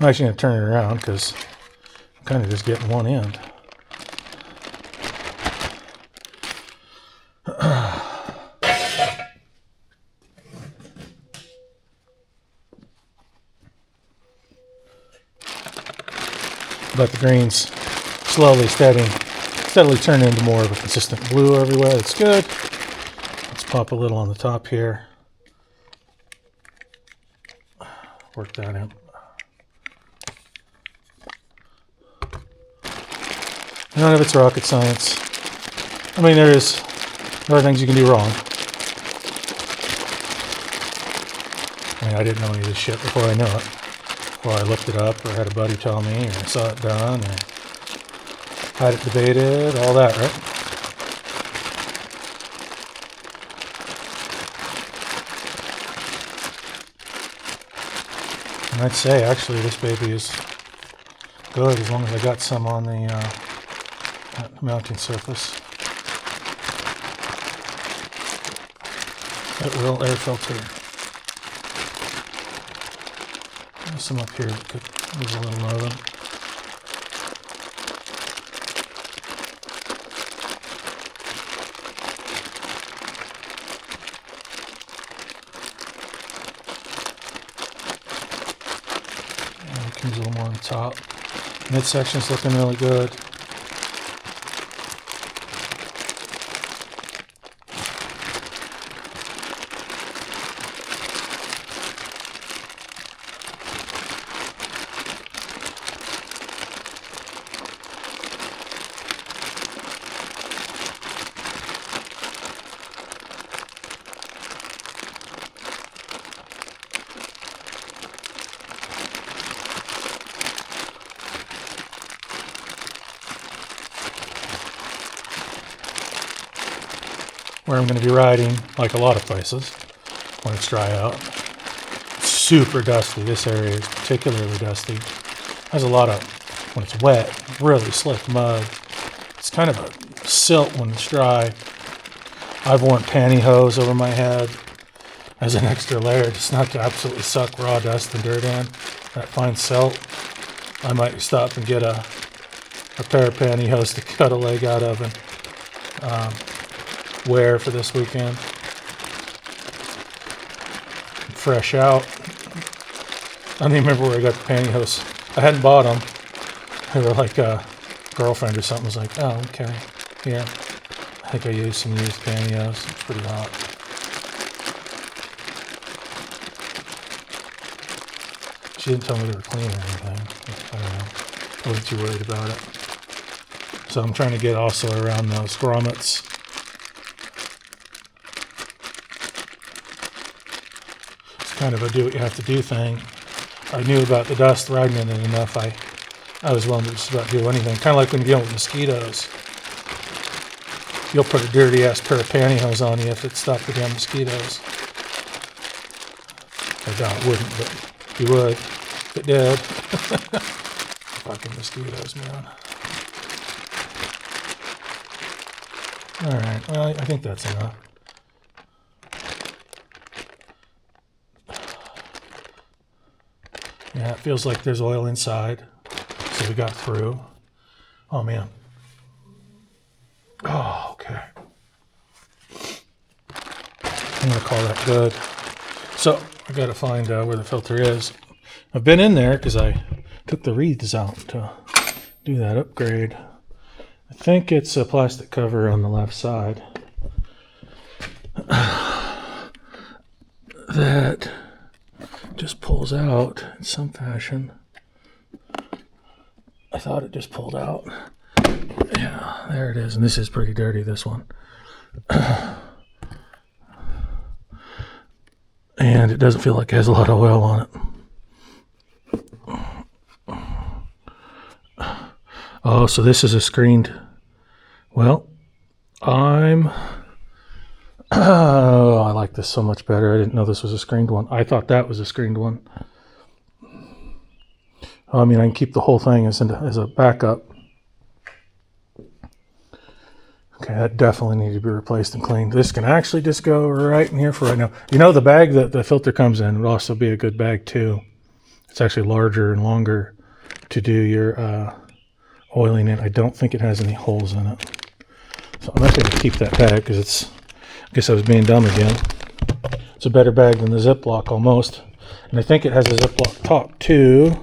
I'm actually going to turn it around because I'm kind of just getting one end. But the greens slowly, steadily turn into more of a consistent blue everywhere. That's good. Let's pop a little on the top here. Work that in. None of it's rocket science. I mean, there are things you can do wrong. I mean, I didn't know any of this shit before I knew it. Before I looked it up or had a buddy tell me or saw it done or had it debated, all that, right? And I'd say actually this baby is good as long as I got some on the mounting surface. That real air filter. There's some up here that could use a little more of them. And it comes a little more on the top. Midsection's looking really good. where I'm going to be riding, like a lot of places, when it's dry out. It's super dusty. This area is particularly dusty. Has a lot of, when it's wet, really slick mud. It's kind of a silt when it's dry. I've worn pantyhose over my head as an extra layer, just not to absolutely suck raw dust and dirt in. That fine silt. I might stop and get a pair of pantyhose to cut a leg out of and wear for this weekend. Fresh out. I don't even remember where I got the pantyhose. I hadn't bought them. They were like a girlfriend or something was like, oh, okay, here. I think I used some used pantyhose. It's pretty hot. She didn't tell me they were clean or anything. I don't know. I wasn't too worried about it. So I'm trying to get also around those grommets. It's kind of a do what you have to do thing. I knew about the dust riding in it enough. I was willing to just about do anything. Kind of like when you're dealing with mosquitoes. You'll put a dirty ass pair of pantyhose on you if it stopped the damn mosquitoes. I doubt it wouldn't, but you would if it did. Fucking mosquitoes, man. Alright, well, I think that's enough. Yeah, it feels like there's oil inside. So we got through. Oh, man. Oh, okay. I'm going to call that good. So I got to find where the filter is. I've been in there because I took the wreaths out to do that upgrade. I think it's a plastic cover on the left side. That just pulls out in some fashion. I thought it just pulled out. Yeah, there it is. And this is pretty dirty, this one. And it doesn't feel like it has a lot of oil on it. Oh, so this is a screened. Well, oh, I like this so much better. I didn't know this was a screened one. I thought that was a screened one. I mean, I can keep the whole thing as a backup. Okay, that definitely needs to be replaced and cleaned. This can actually just go right in here for right now. You know, the bag that the filter comes in would also be a good bag too. It's actually larger and longer to do your oiling in. I don't think it has any holes in it. So I'm not going to keep that bag because it's, I guess I was being dumb again. It's a better bag than the Ziploc almost. And I think it has a Ziploc top too.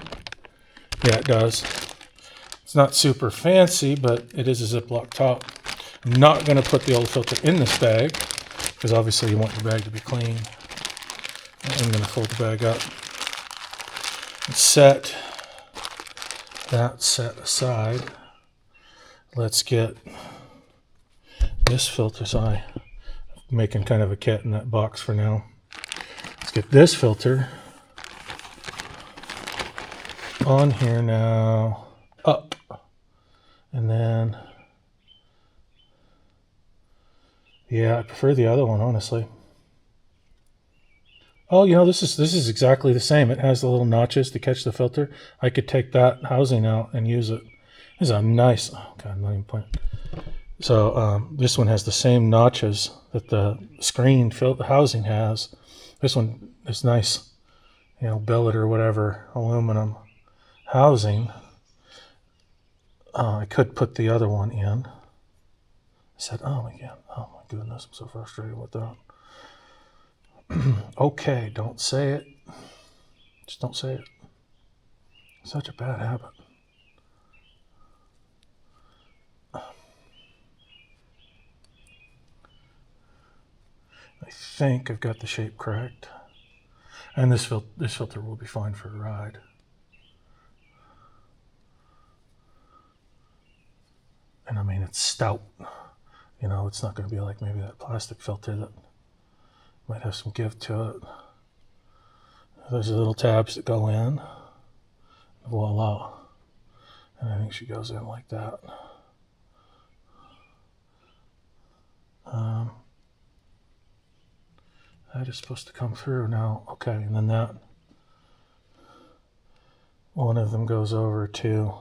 Yeah, it does. It's not super fancy, but it is a Ziploc top. I'm not going to put the old filter in this bag because obviously you want your bag to be clean. I'm going to fold the bag up and set that set aside. Let's get this filter. So I'm making kind of a cat in that box for now. Let's get this filter on here now, up, and then, yeah, I prefer the other one, honestly. Oh, you know, this is exactly the same. It has the little notches to catch the filter. I could take that housing out and use it. This is a nice, oh God, I'm not even pointing. So this one has the same notches that the screen housing has. This one is nice, you know, billet or whatever, aluminum housing. I could put the other one in. I said, oh my God, oh my goodness, I'm so frustrated with that. Okay, don't say it. Just don't say it. Such a bad habit. I think I've got the shape correct. And this filter will be fine for a ride. And I mean, it's stout. You know, it's not going to be like maybe that plastic filter that might have some give to it. There's little tabs that go in. Voila. And I think she goes in like that. That is supposed to come through now. Okay, and then that one of them goes over to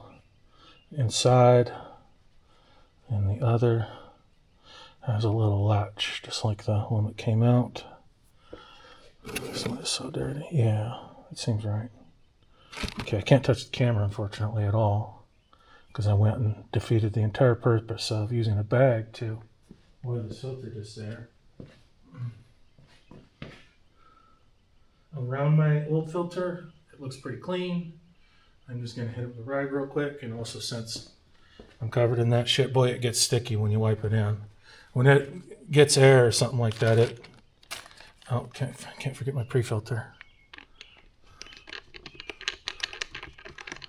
inside, and the other has a little latch, just like the one that came out. This one is so dirty. Yeah, it seems right. Okay, I can't touch the camera, unfortunately, at all, because I went and defeated the entire purpose of using a bag to wear the filter just there. Around my old filter, it looks pretty clean. I'm just going to hit it with a rag real quick, and also since I'm covered in that shit, boy, it gets sticky when you wipe it in. When it gets air or something like that, can't forget my pre-filter.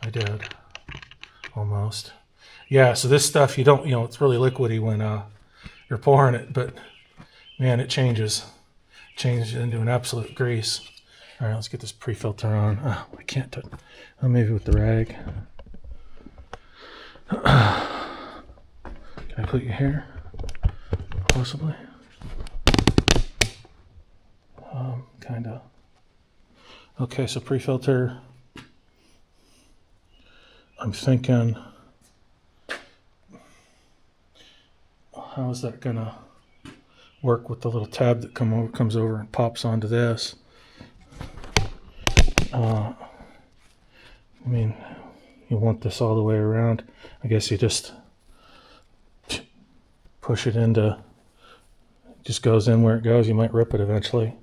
I did. Almost. Yeah, so this stuff, it's really liquidy when you're pouring it, but man, it changes into an absolute grease. All right, let's get this pre-filter on. Oh, I can't touch. Oh, maybe with the rag. Can I put your hair? Possibly. Kind of. Okay, so pre-filter. I'm thinking, how is that gonna work with the little tab that comes over and pops onto this? I mean, you want this all the way around. I guess you just push it into, it just goes in where it goes. You might rip it eventually.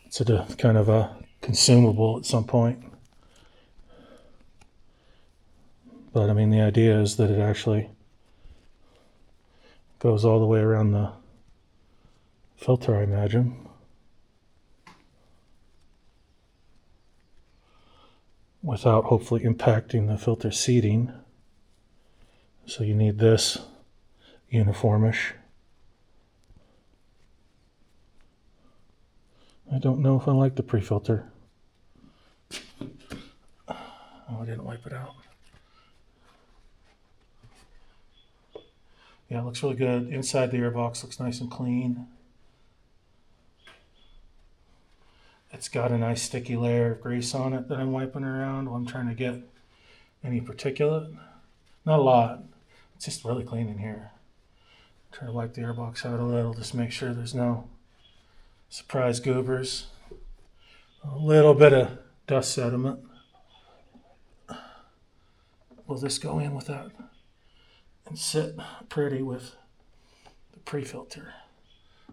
It's kind of a consumable at some point. But I mean, the idea is that it actually goes all the way around the filter, I imagine. Without hopefully impacting the filter seating. So you need this uniformish. I don't know if I like the pre-filter. Oh, I didn't wipe it out. Yeah, it looks really good. Inside the airbox looks nice and clean. It's got a nice sticky layer of grease on it that I'm wiping around while I'm trying to get any particulate. Not a lot. It's just really clean in here. Try to wipe the airbox out a little, just make sure there's no surprise goobers. A little bit of dust sediment. Will this go in with that and sit pretty with the pre-filter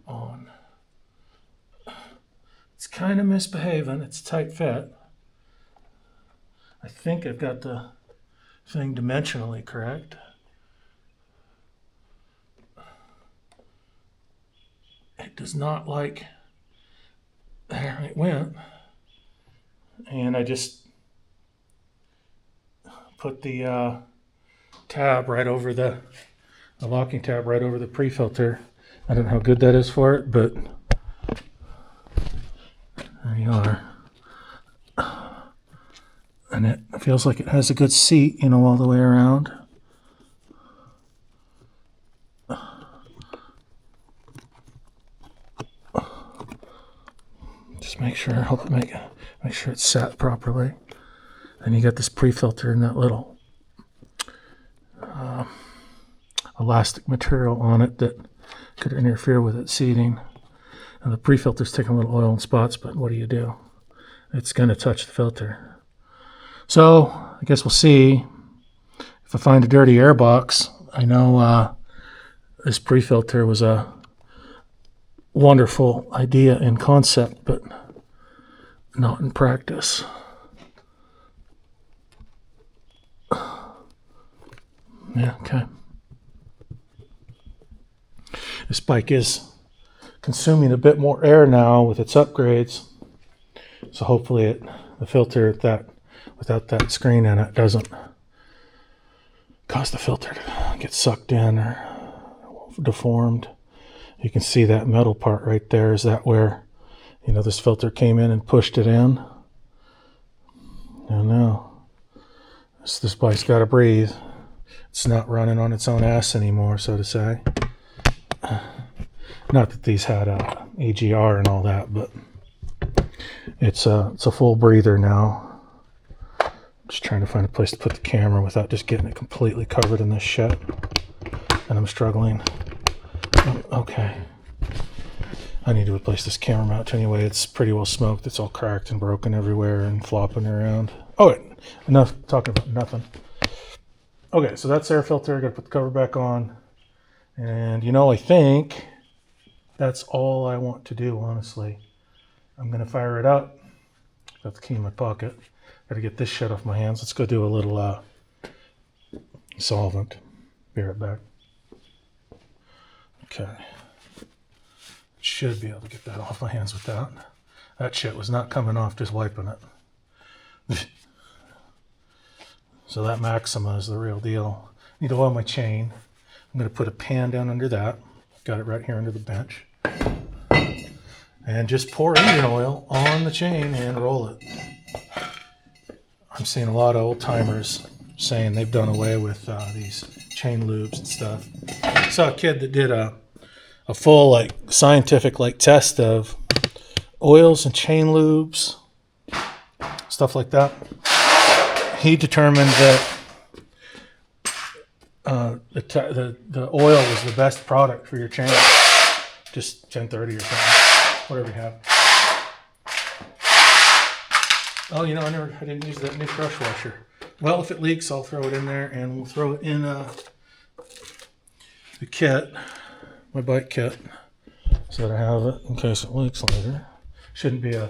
on? It's kind of misbehaving. It's tight fit. I think I've got the thing dimensionally correct. It does not like, there it went. And I just put the tab right over the locking tab right over the pre-filter. I don't know how good that is for it, but there you are. And it feels like it has a good seat, all the way around. Just make sure, make sure it's set properly. And you got this pre-filter in that little elastic material on it that could interfere with its seating. And the pre-filter's taking a little oil in spots, but what do? It's going to touch the filter. So I guess we'll see if I find a dirty airbox. I know this pre-filter was a wonderful idea in concept, but not in practice. Yeah, okay. This bike is consuming a bit more air now with its upgrades, so hopefully the filter without that screen in it doesn't cause the filter to get sucked in or deformed. You can see that metal part right there. Is that where this filter came in and pushed it in? No. This bike's got to breathe. It's not running on its own ass anymore, so to say. Not that these had a AGR and all that, but it's a full breather now. Just trying to find a place to put the camera without just getting it completely covered in this shit. And I'm struggling. Okay. I need to replace this camera mount anyway. It's pretty well smoked. It's all cracked and broken everywhere and flopping around. Oh, wait. Enough talking about nothing. Okay, so that's air filter. Got to put the cover back on. And, you know, I think that's all I want to do, honestly. I'm going to fire it up. Got the key in my pocket. Got to get this shit off my hands. Let's go do a little solvent. Be right back. Okay. Should be able to get that off my hands with that. That shit was not coming off just wiping it. So that Maxima is the real deal. Need to oil my chain. I'm going to put a pan down under that. Got it right here under the bench. And just pour engine oil on the chain and roll it. I'm seeing a lot of old timers saying they've done away with these chain lubes and stuff. I saw a kid that did a full like scientific like test of oils and chain lubes, stuff like that. He determined that the oil was the best product for your chain. Just 1030 or something, whatever you have. Oh, you know, I didn't use that new brush washer. Well, if it leaks, I'll throw it in there, and we'll throw it in the kit, my bike kit, so that I have it in case it leaks later. Shouldn't be a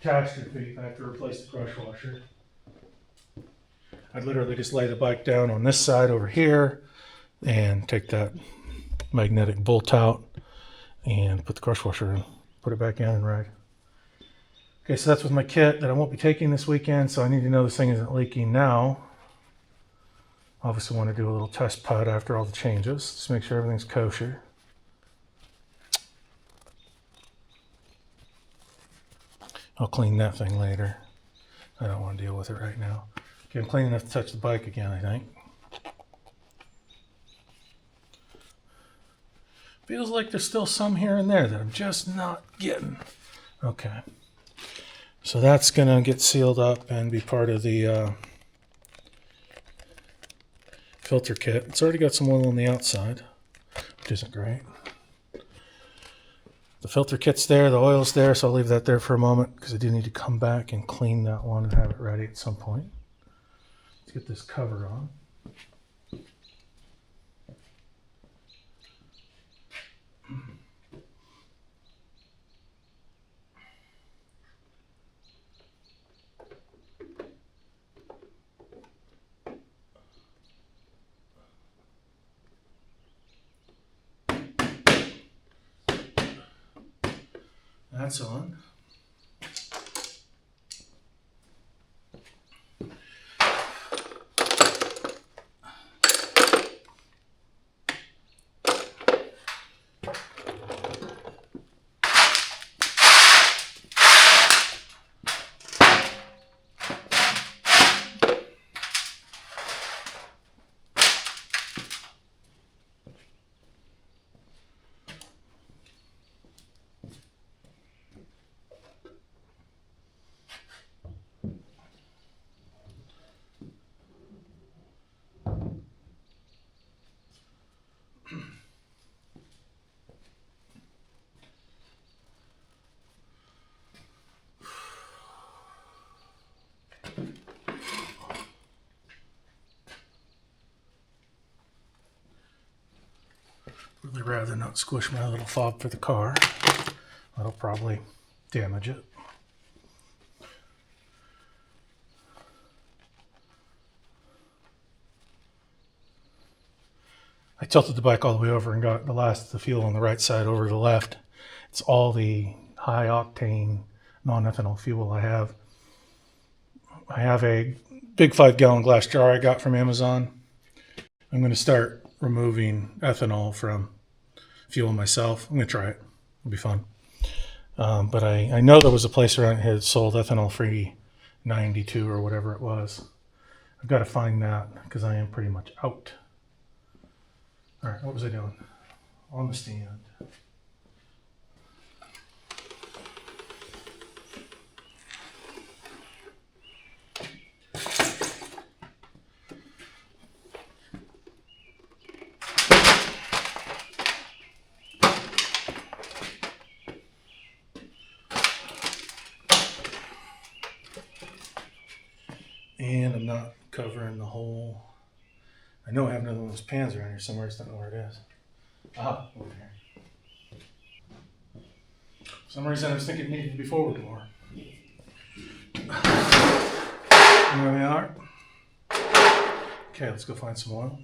catastrophe if I have to replace the brush washer. I'd literally just lay the bike down on this side over here and take that magnetic bolt out and put the crush washer in, put it back in and ride. Okay, so that's with my kit that I won't be taking this weekend, so I need to know this thing isn't leaking now. Obviously want to do a little test put after all the changes, just make sure everything's kosher. I'll clean that thing later. I don't want to deal with it right now. Okay, I'm clean enough to touch the bike again, I think. Feels like there's still some here and there that I'm just not getting. Okay. So that's going to get sealed up and be part of the filter kit. It's already got some oil on the outside, which isn't great. The filter kit's there, the oil's there, so I'll leave that there for a moment because I do need to come back and clean that one and have it ready at some point. Let's get this cover on. That's on. Really rather not squish my little fob for the car. That'll probably damage it. I tilted the bike all the way over and got the fuel on the right side over to the left. It's all the high octane non-ethanol fuel I have. I have a big 5-gallon glass jar I got from Amazon. I'm going to start removing ethanol from fuel myself. I'm going to try it. It'll be fun. But I know there was a place around here that sold ethanol-free 92 or whatever it was. I've got to find that because I am pretty much out. All right, what was I doing? On the stand. covering the hole. I know I have another one of those pans around here somewhere. I just don't know where it is. Ah, over here. For some reason I was thinking it needed to be forward more. And there we are. Okay, let's go find some oil.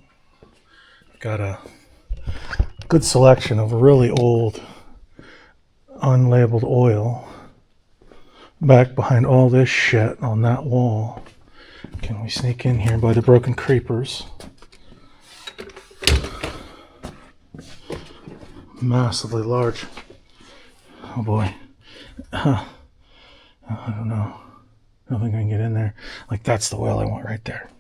I've got a good selection of really old unlabeled oil back behind all this shit on that wall. Can we sneak in here by the broken creepers? Massively large. Oh boy. I don't know. I don't think I can get in there. Like, that's the oil I want right there.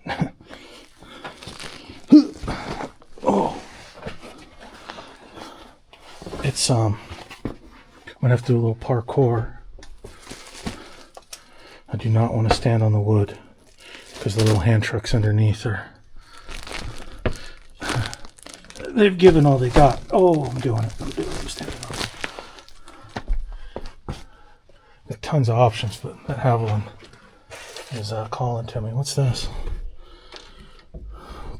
Oh. It's, I'm gonna have to do a little parkour. I do not want to stand on the wood because the little hand trucks underneath are, they've given all they got. Oh, I'm doing it. I'm standing on it. Got tons of options, but that Haviland is calling to me. What's this?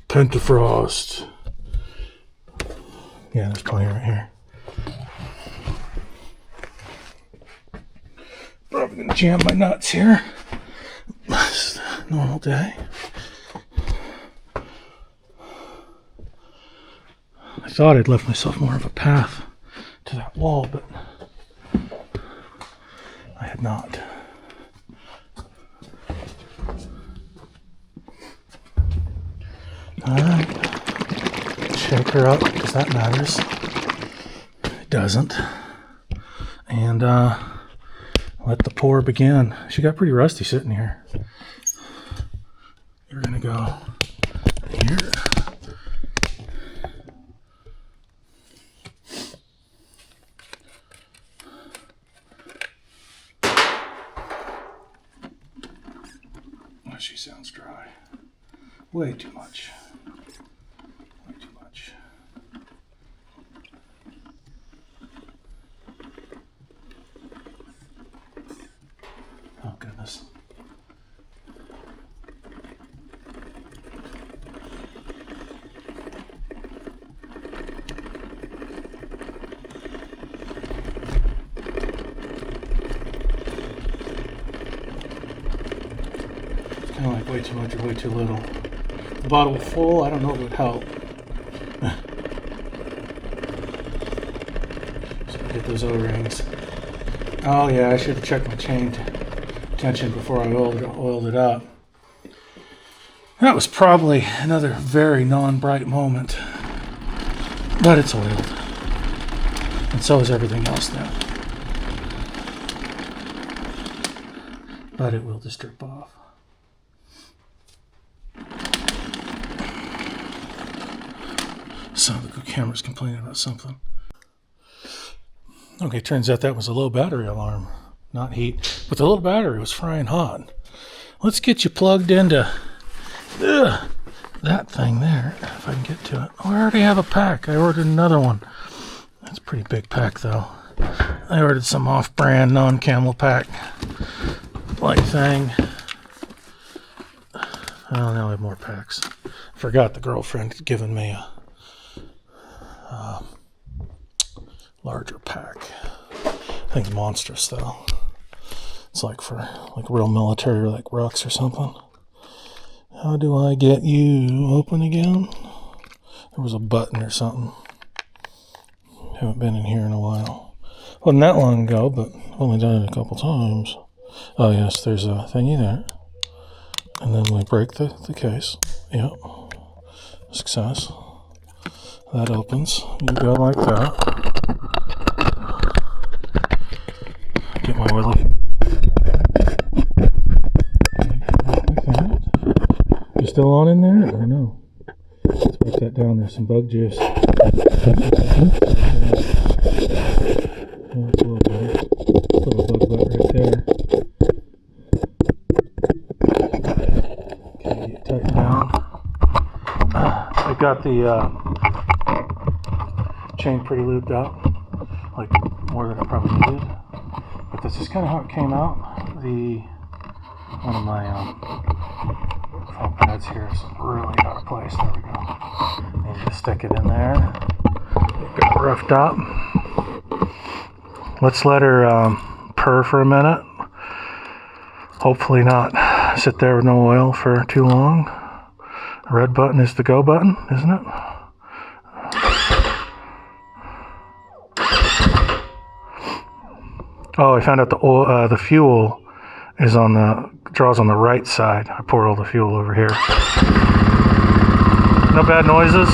Pentafrost. Yeah, there's plenty right here. Probably gonna jam my nuts here. It's a normal day. I thought I'd left myself more of a path to that wall, but I had not. Alright. Shake her up, because that matters. It doesn't. And let the pour begin. She got pretty rusty sitting here. You're gonna go here. Oh, she sounds dry. Way too much. Way too much. Oh, goodness. It's kind of like way too much or way too little. The bottle full, I don't know if it would help. So get those O-rings. Oh yeah, I should have checked my chain tension before I oiled it up. That was probably another very non-bright moment. But it's oiled. And so is everything else now. But it will just drip off. So the camera's complaining about something. Okay, turns out that was a low battery alarm, not heat. But the little battery was frying hot. Let's get you plugged into that thing there, if I can get to it. Oh, I already have a pack. I ordered another one. That's a pretty big pack, though. I ordered some off-brand, non-camel pack like thing. Oh, now I have more packs. Forgot the girlfriend had given me a larger pack. I think it's monstrous though. It's like for like real military, like rucks or something. How do I get you open again? There was a button or something. Haven't been in here in a while. Wasn't that long ago, but I've only done it a couple times. Oh yes, there's a thingy there. And then we break the case. Yep. Success. That opens. You go like that. Get my willy. Like that. You still on in there or no? Let's put that down. There's some bug juice. That's a little better. Little bug butt right there. Okay, get tightened down. I got the chain pretty lubed up, like more than I probably needed. But that's just kind of how it came out. One of my front sides here is really out of place. There we go. Need to stick it in there. Get it roughed up. Let's let her purr for a minute. Hopefully not sit there with no oil for too long. The red button is the go button, isn't it? Oh, I found out the oil, the fuel is draws on the right side. I poured all the fuel over here. No bad noises.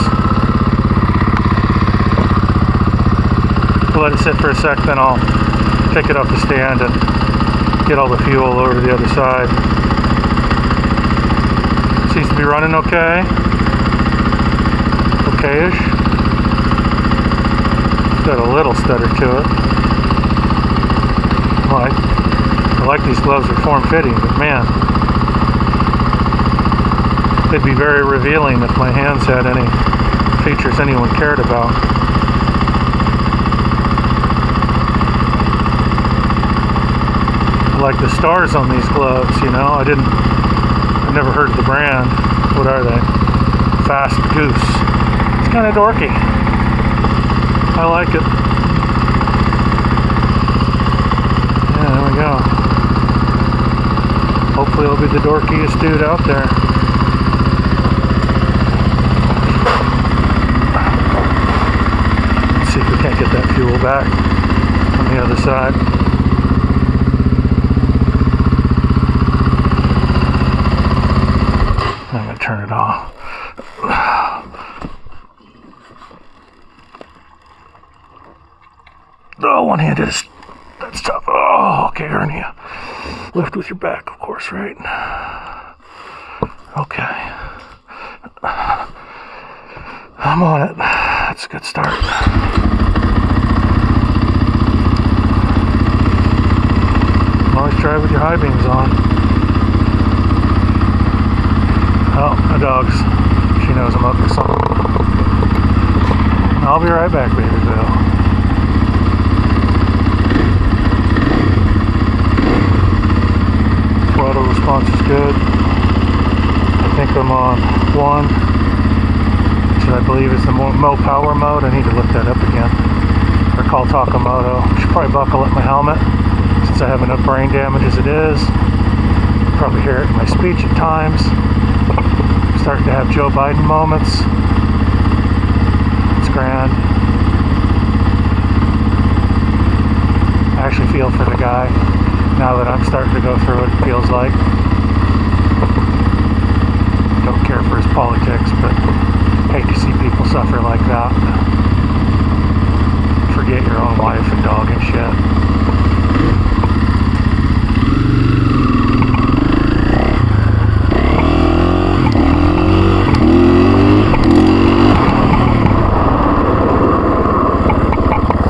Let it sit for a sec, then I'll pick it off the stand and get all the fuel over to the other side. Seems to be running okay. Okay-ish. It's got a little stutter to it. I like these gloves are form-fitting, but man, they'd be very revealing if my hands had any features anyone cared about. I like the stars on these gloves, you know. I've never heard of the brand. What are they? Fast Goose. It's kind of dorky. I like it. Yeah, there we go. Hopefully I'll be the dorkiest dude out there. Let's see if we can't get that fuel back on the other side. I'm going to turn it off. Oh, one-handed is... That's tough. Oh, okay, hernia. Lift with your back, of course, right? Okay. I'm on it. That's a good start. Always drive with your high beams on. Oh, my dog's. She knows I'm up to something. I'll be right back, baby Bill. Throttle response is good. I think I'm on 1, which I believe is the Mo Power mode. I need to look that up again. Or call Takamoto. I should probably buckle up my helmet since I have enough brain damage as it is. Probably hear it in my speech at times. I'm starting to have Joe Biden moments. It's grand. I actually feel for the guy. Now that I'm starting to go through it, it feels like. Don't care for his politics, but hate to see people suffer like that. Forget your own wife and dog and shit.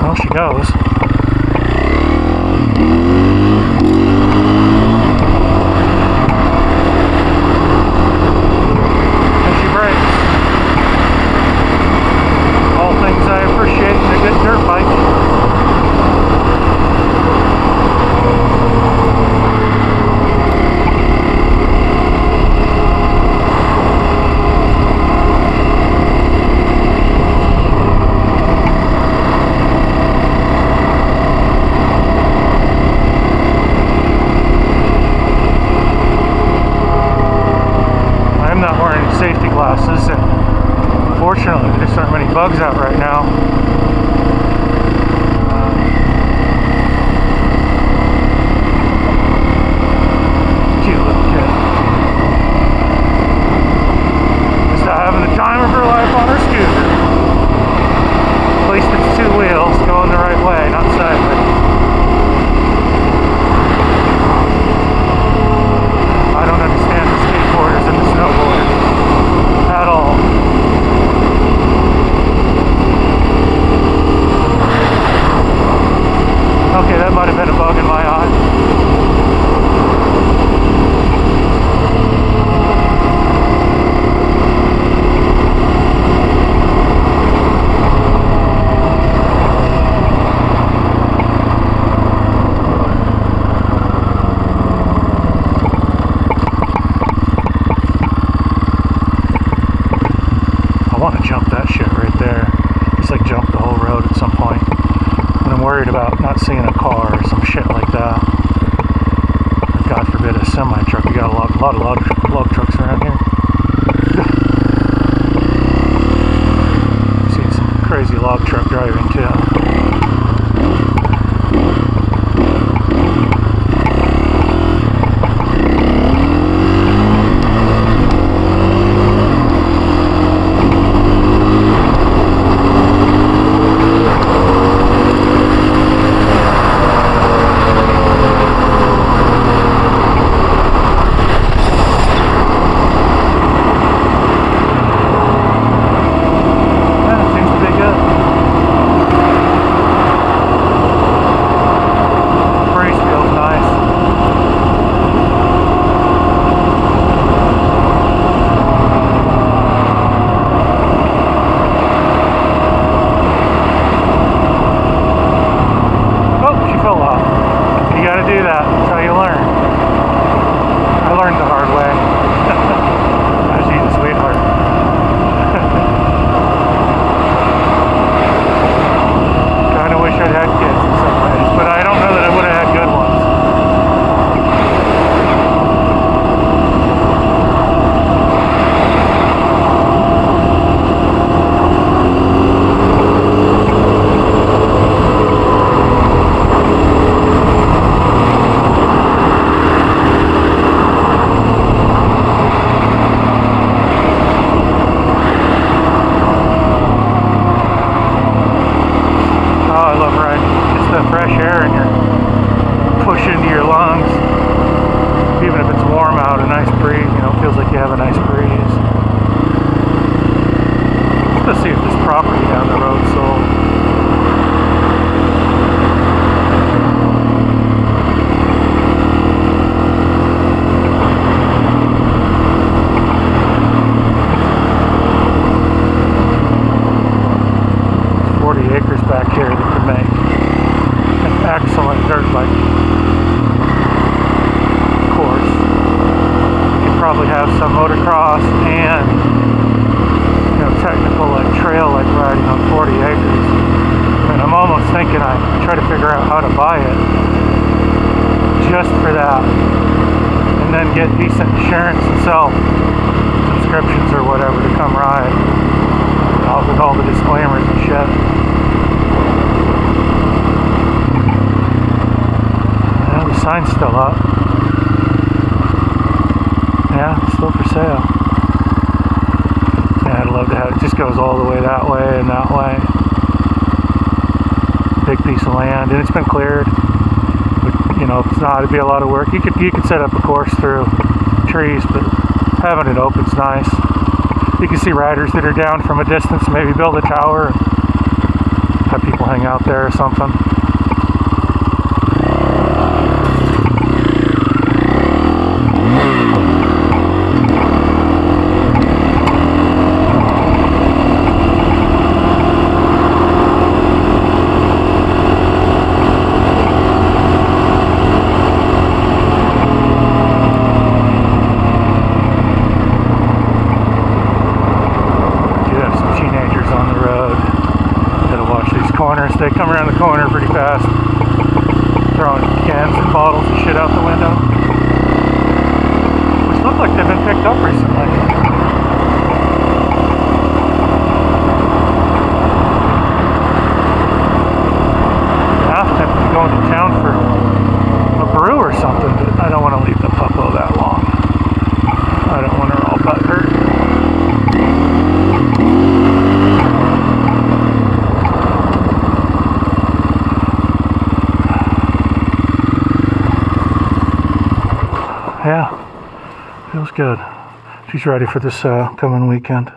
Well, she goes. Unfortunately, there just aren't many bugs out right now. Cute little kid. Just not having the time of her life on her scooter. At least it's 2 wheels going the right way, not sideways. I don't understand the skateboarders and the snowboarders at all. worried about not seeing a car or some shit like that. God forbid a semi truck. We got a lot of log trucks around here. Seen some crazy log truck driving too. Get decent insurance and sell subscriptions or whatever to come ride with all the disclaimers and shit. Yeah, the sign's still up. Yeah, it's still for sale. Yeah, I'd love to have it. It just goes all the way that way and that way. Big piece of land, and it's been cleared. You know, if it's not, it'd be a lot of work. You could set up a course through trees, but having it open's nice. You can see riders that are down from a distance, maybe build a tower, have people hang out there or something. They come around the corner pretty fast, throwing cans and bottles and shit out the window, which look like they've been picked up recently. I'm going to town for a brew or something, but I don't want to leave the puppo that long. I don't want her all butt hurt. Yeah, feels good. She's ready for this coming weekend.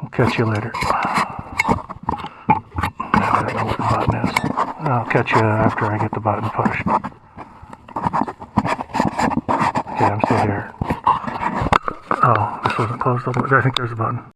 We'll catch you later. I don't know what the button is. I'll catch you after I get the button pushed. Okay, I'm still here. Oh, this wasn't closed all the way. I think there's a button.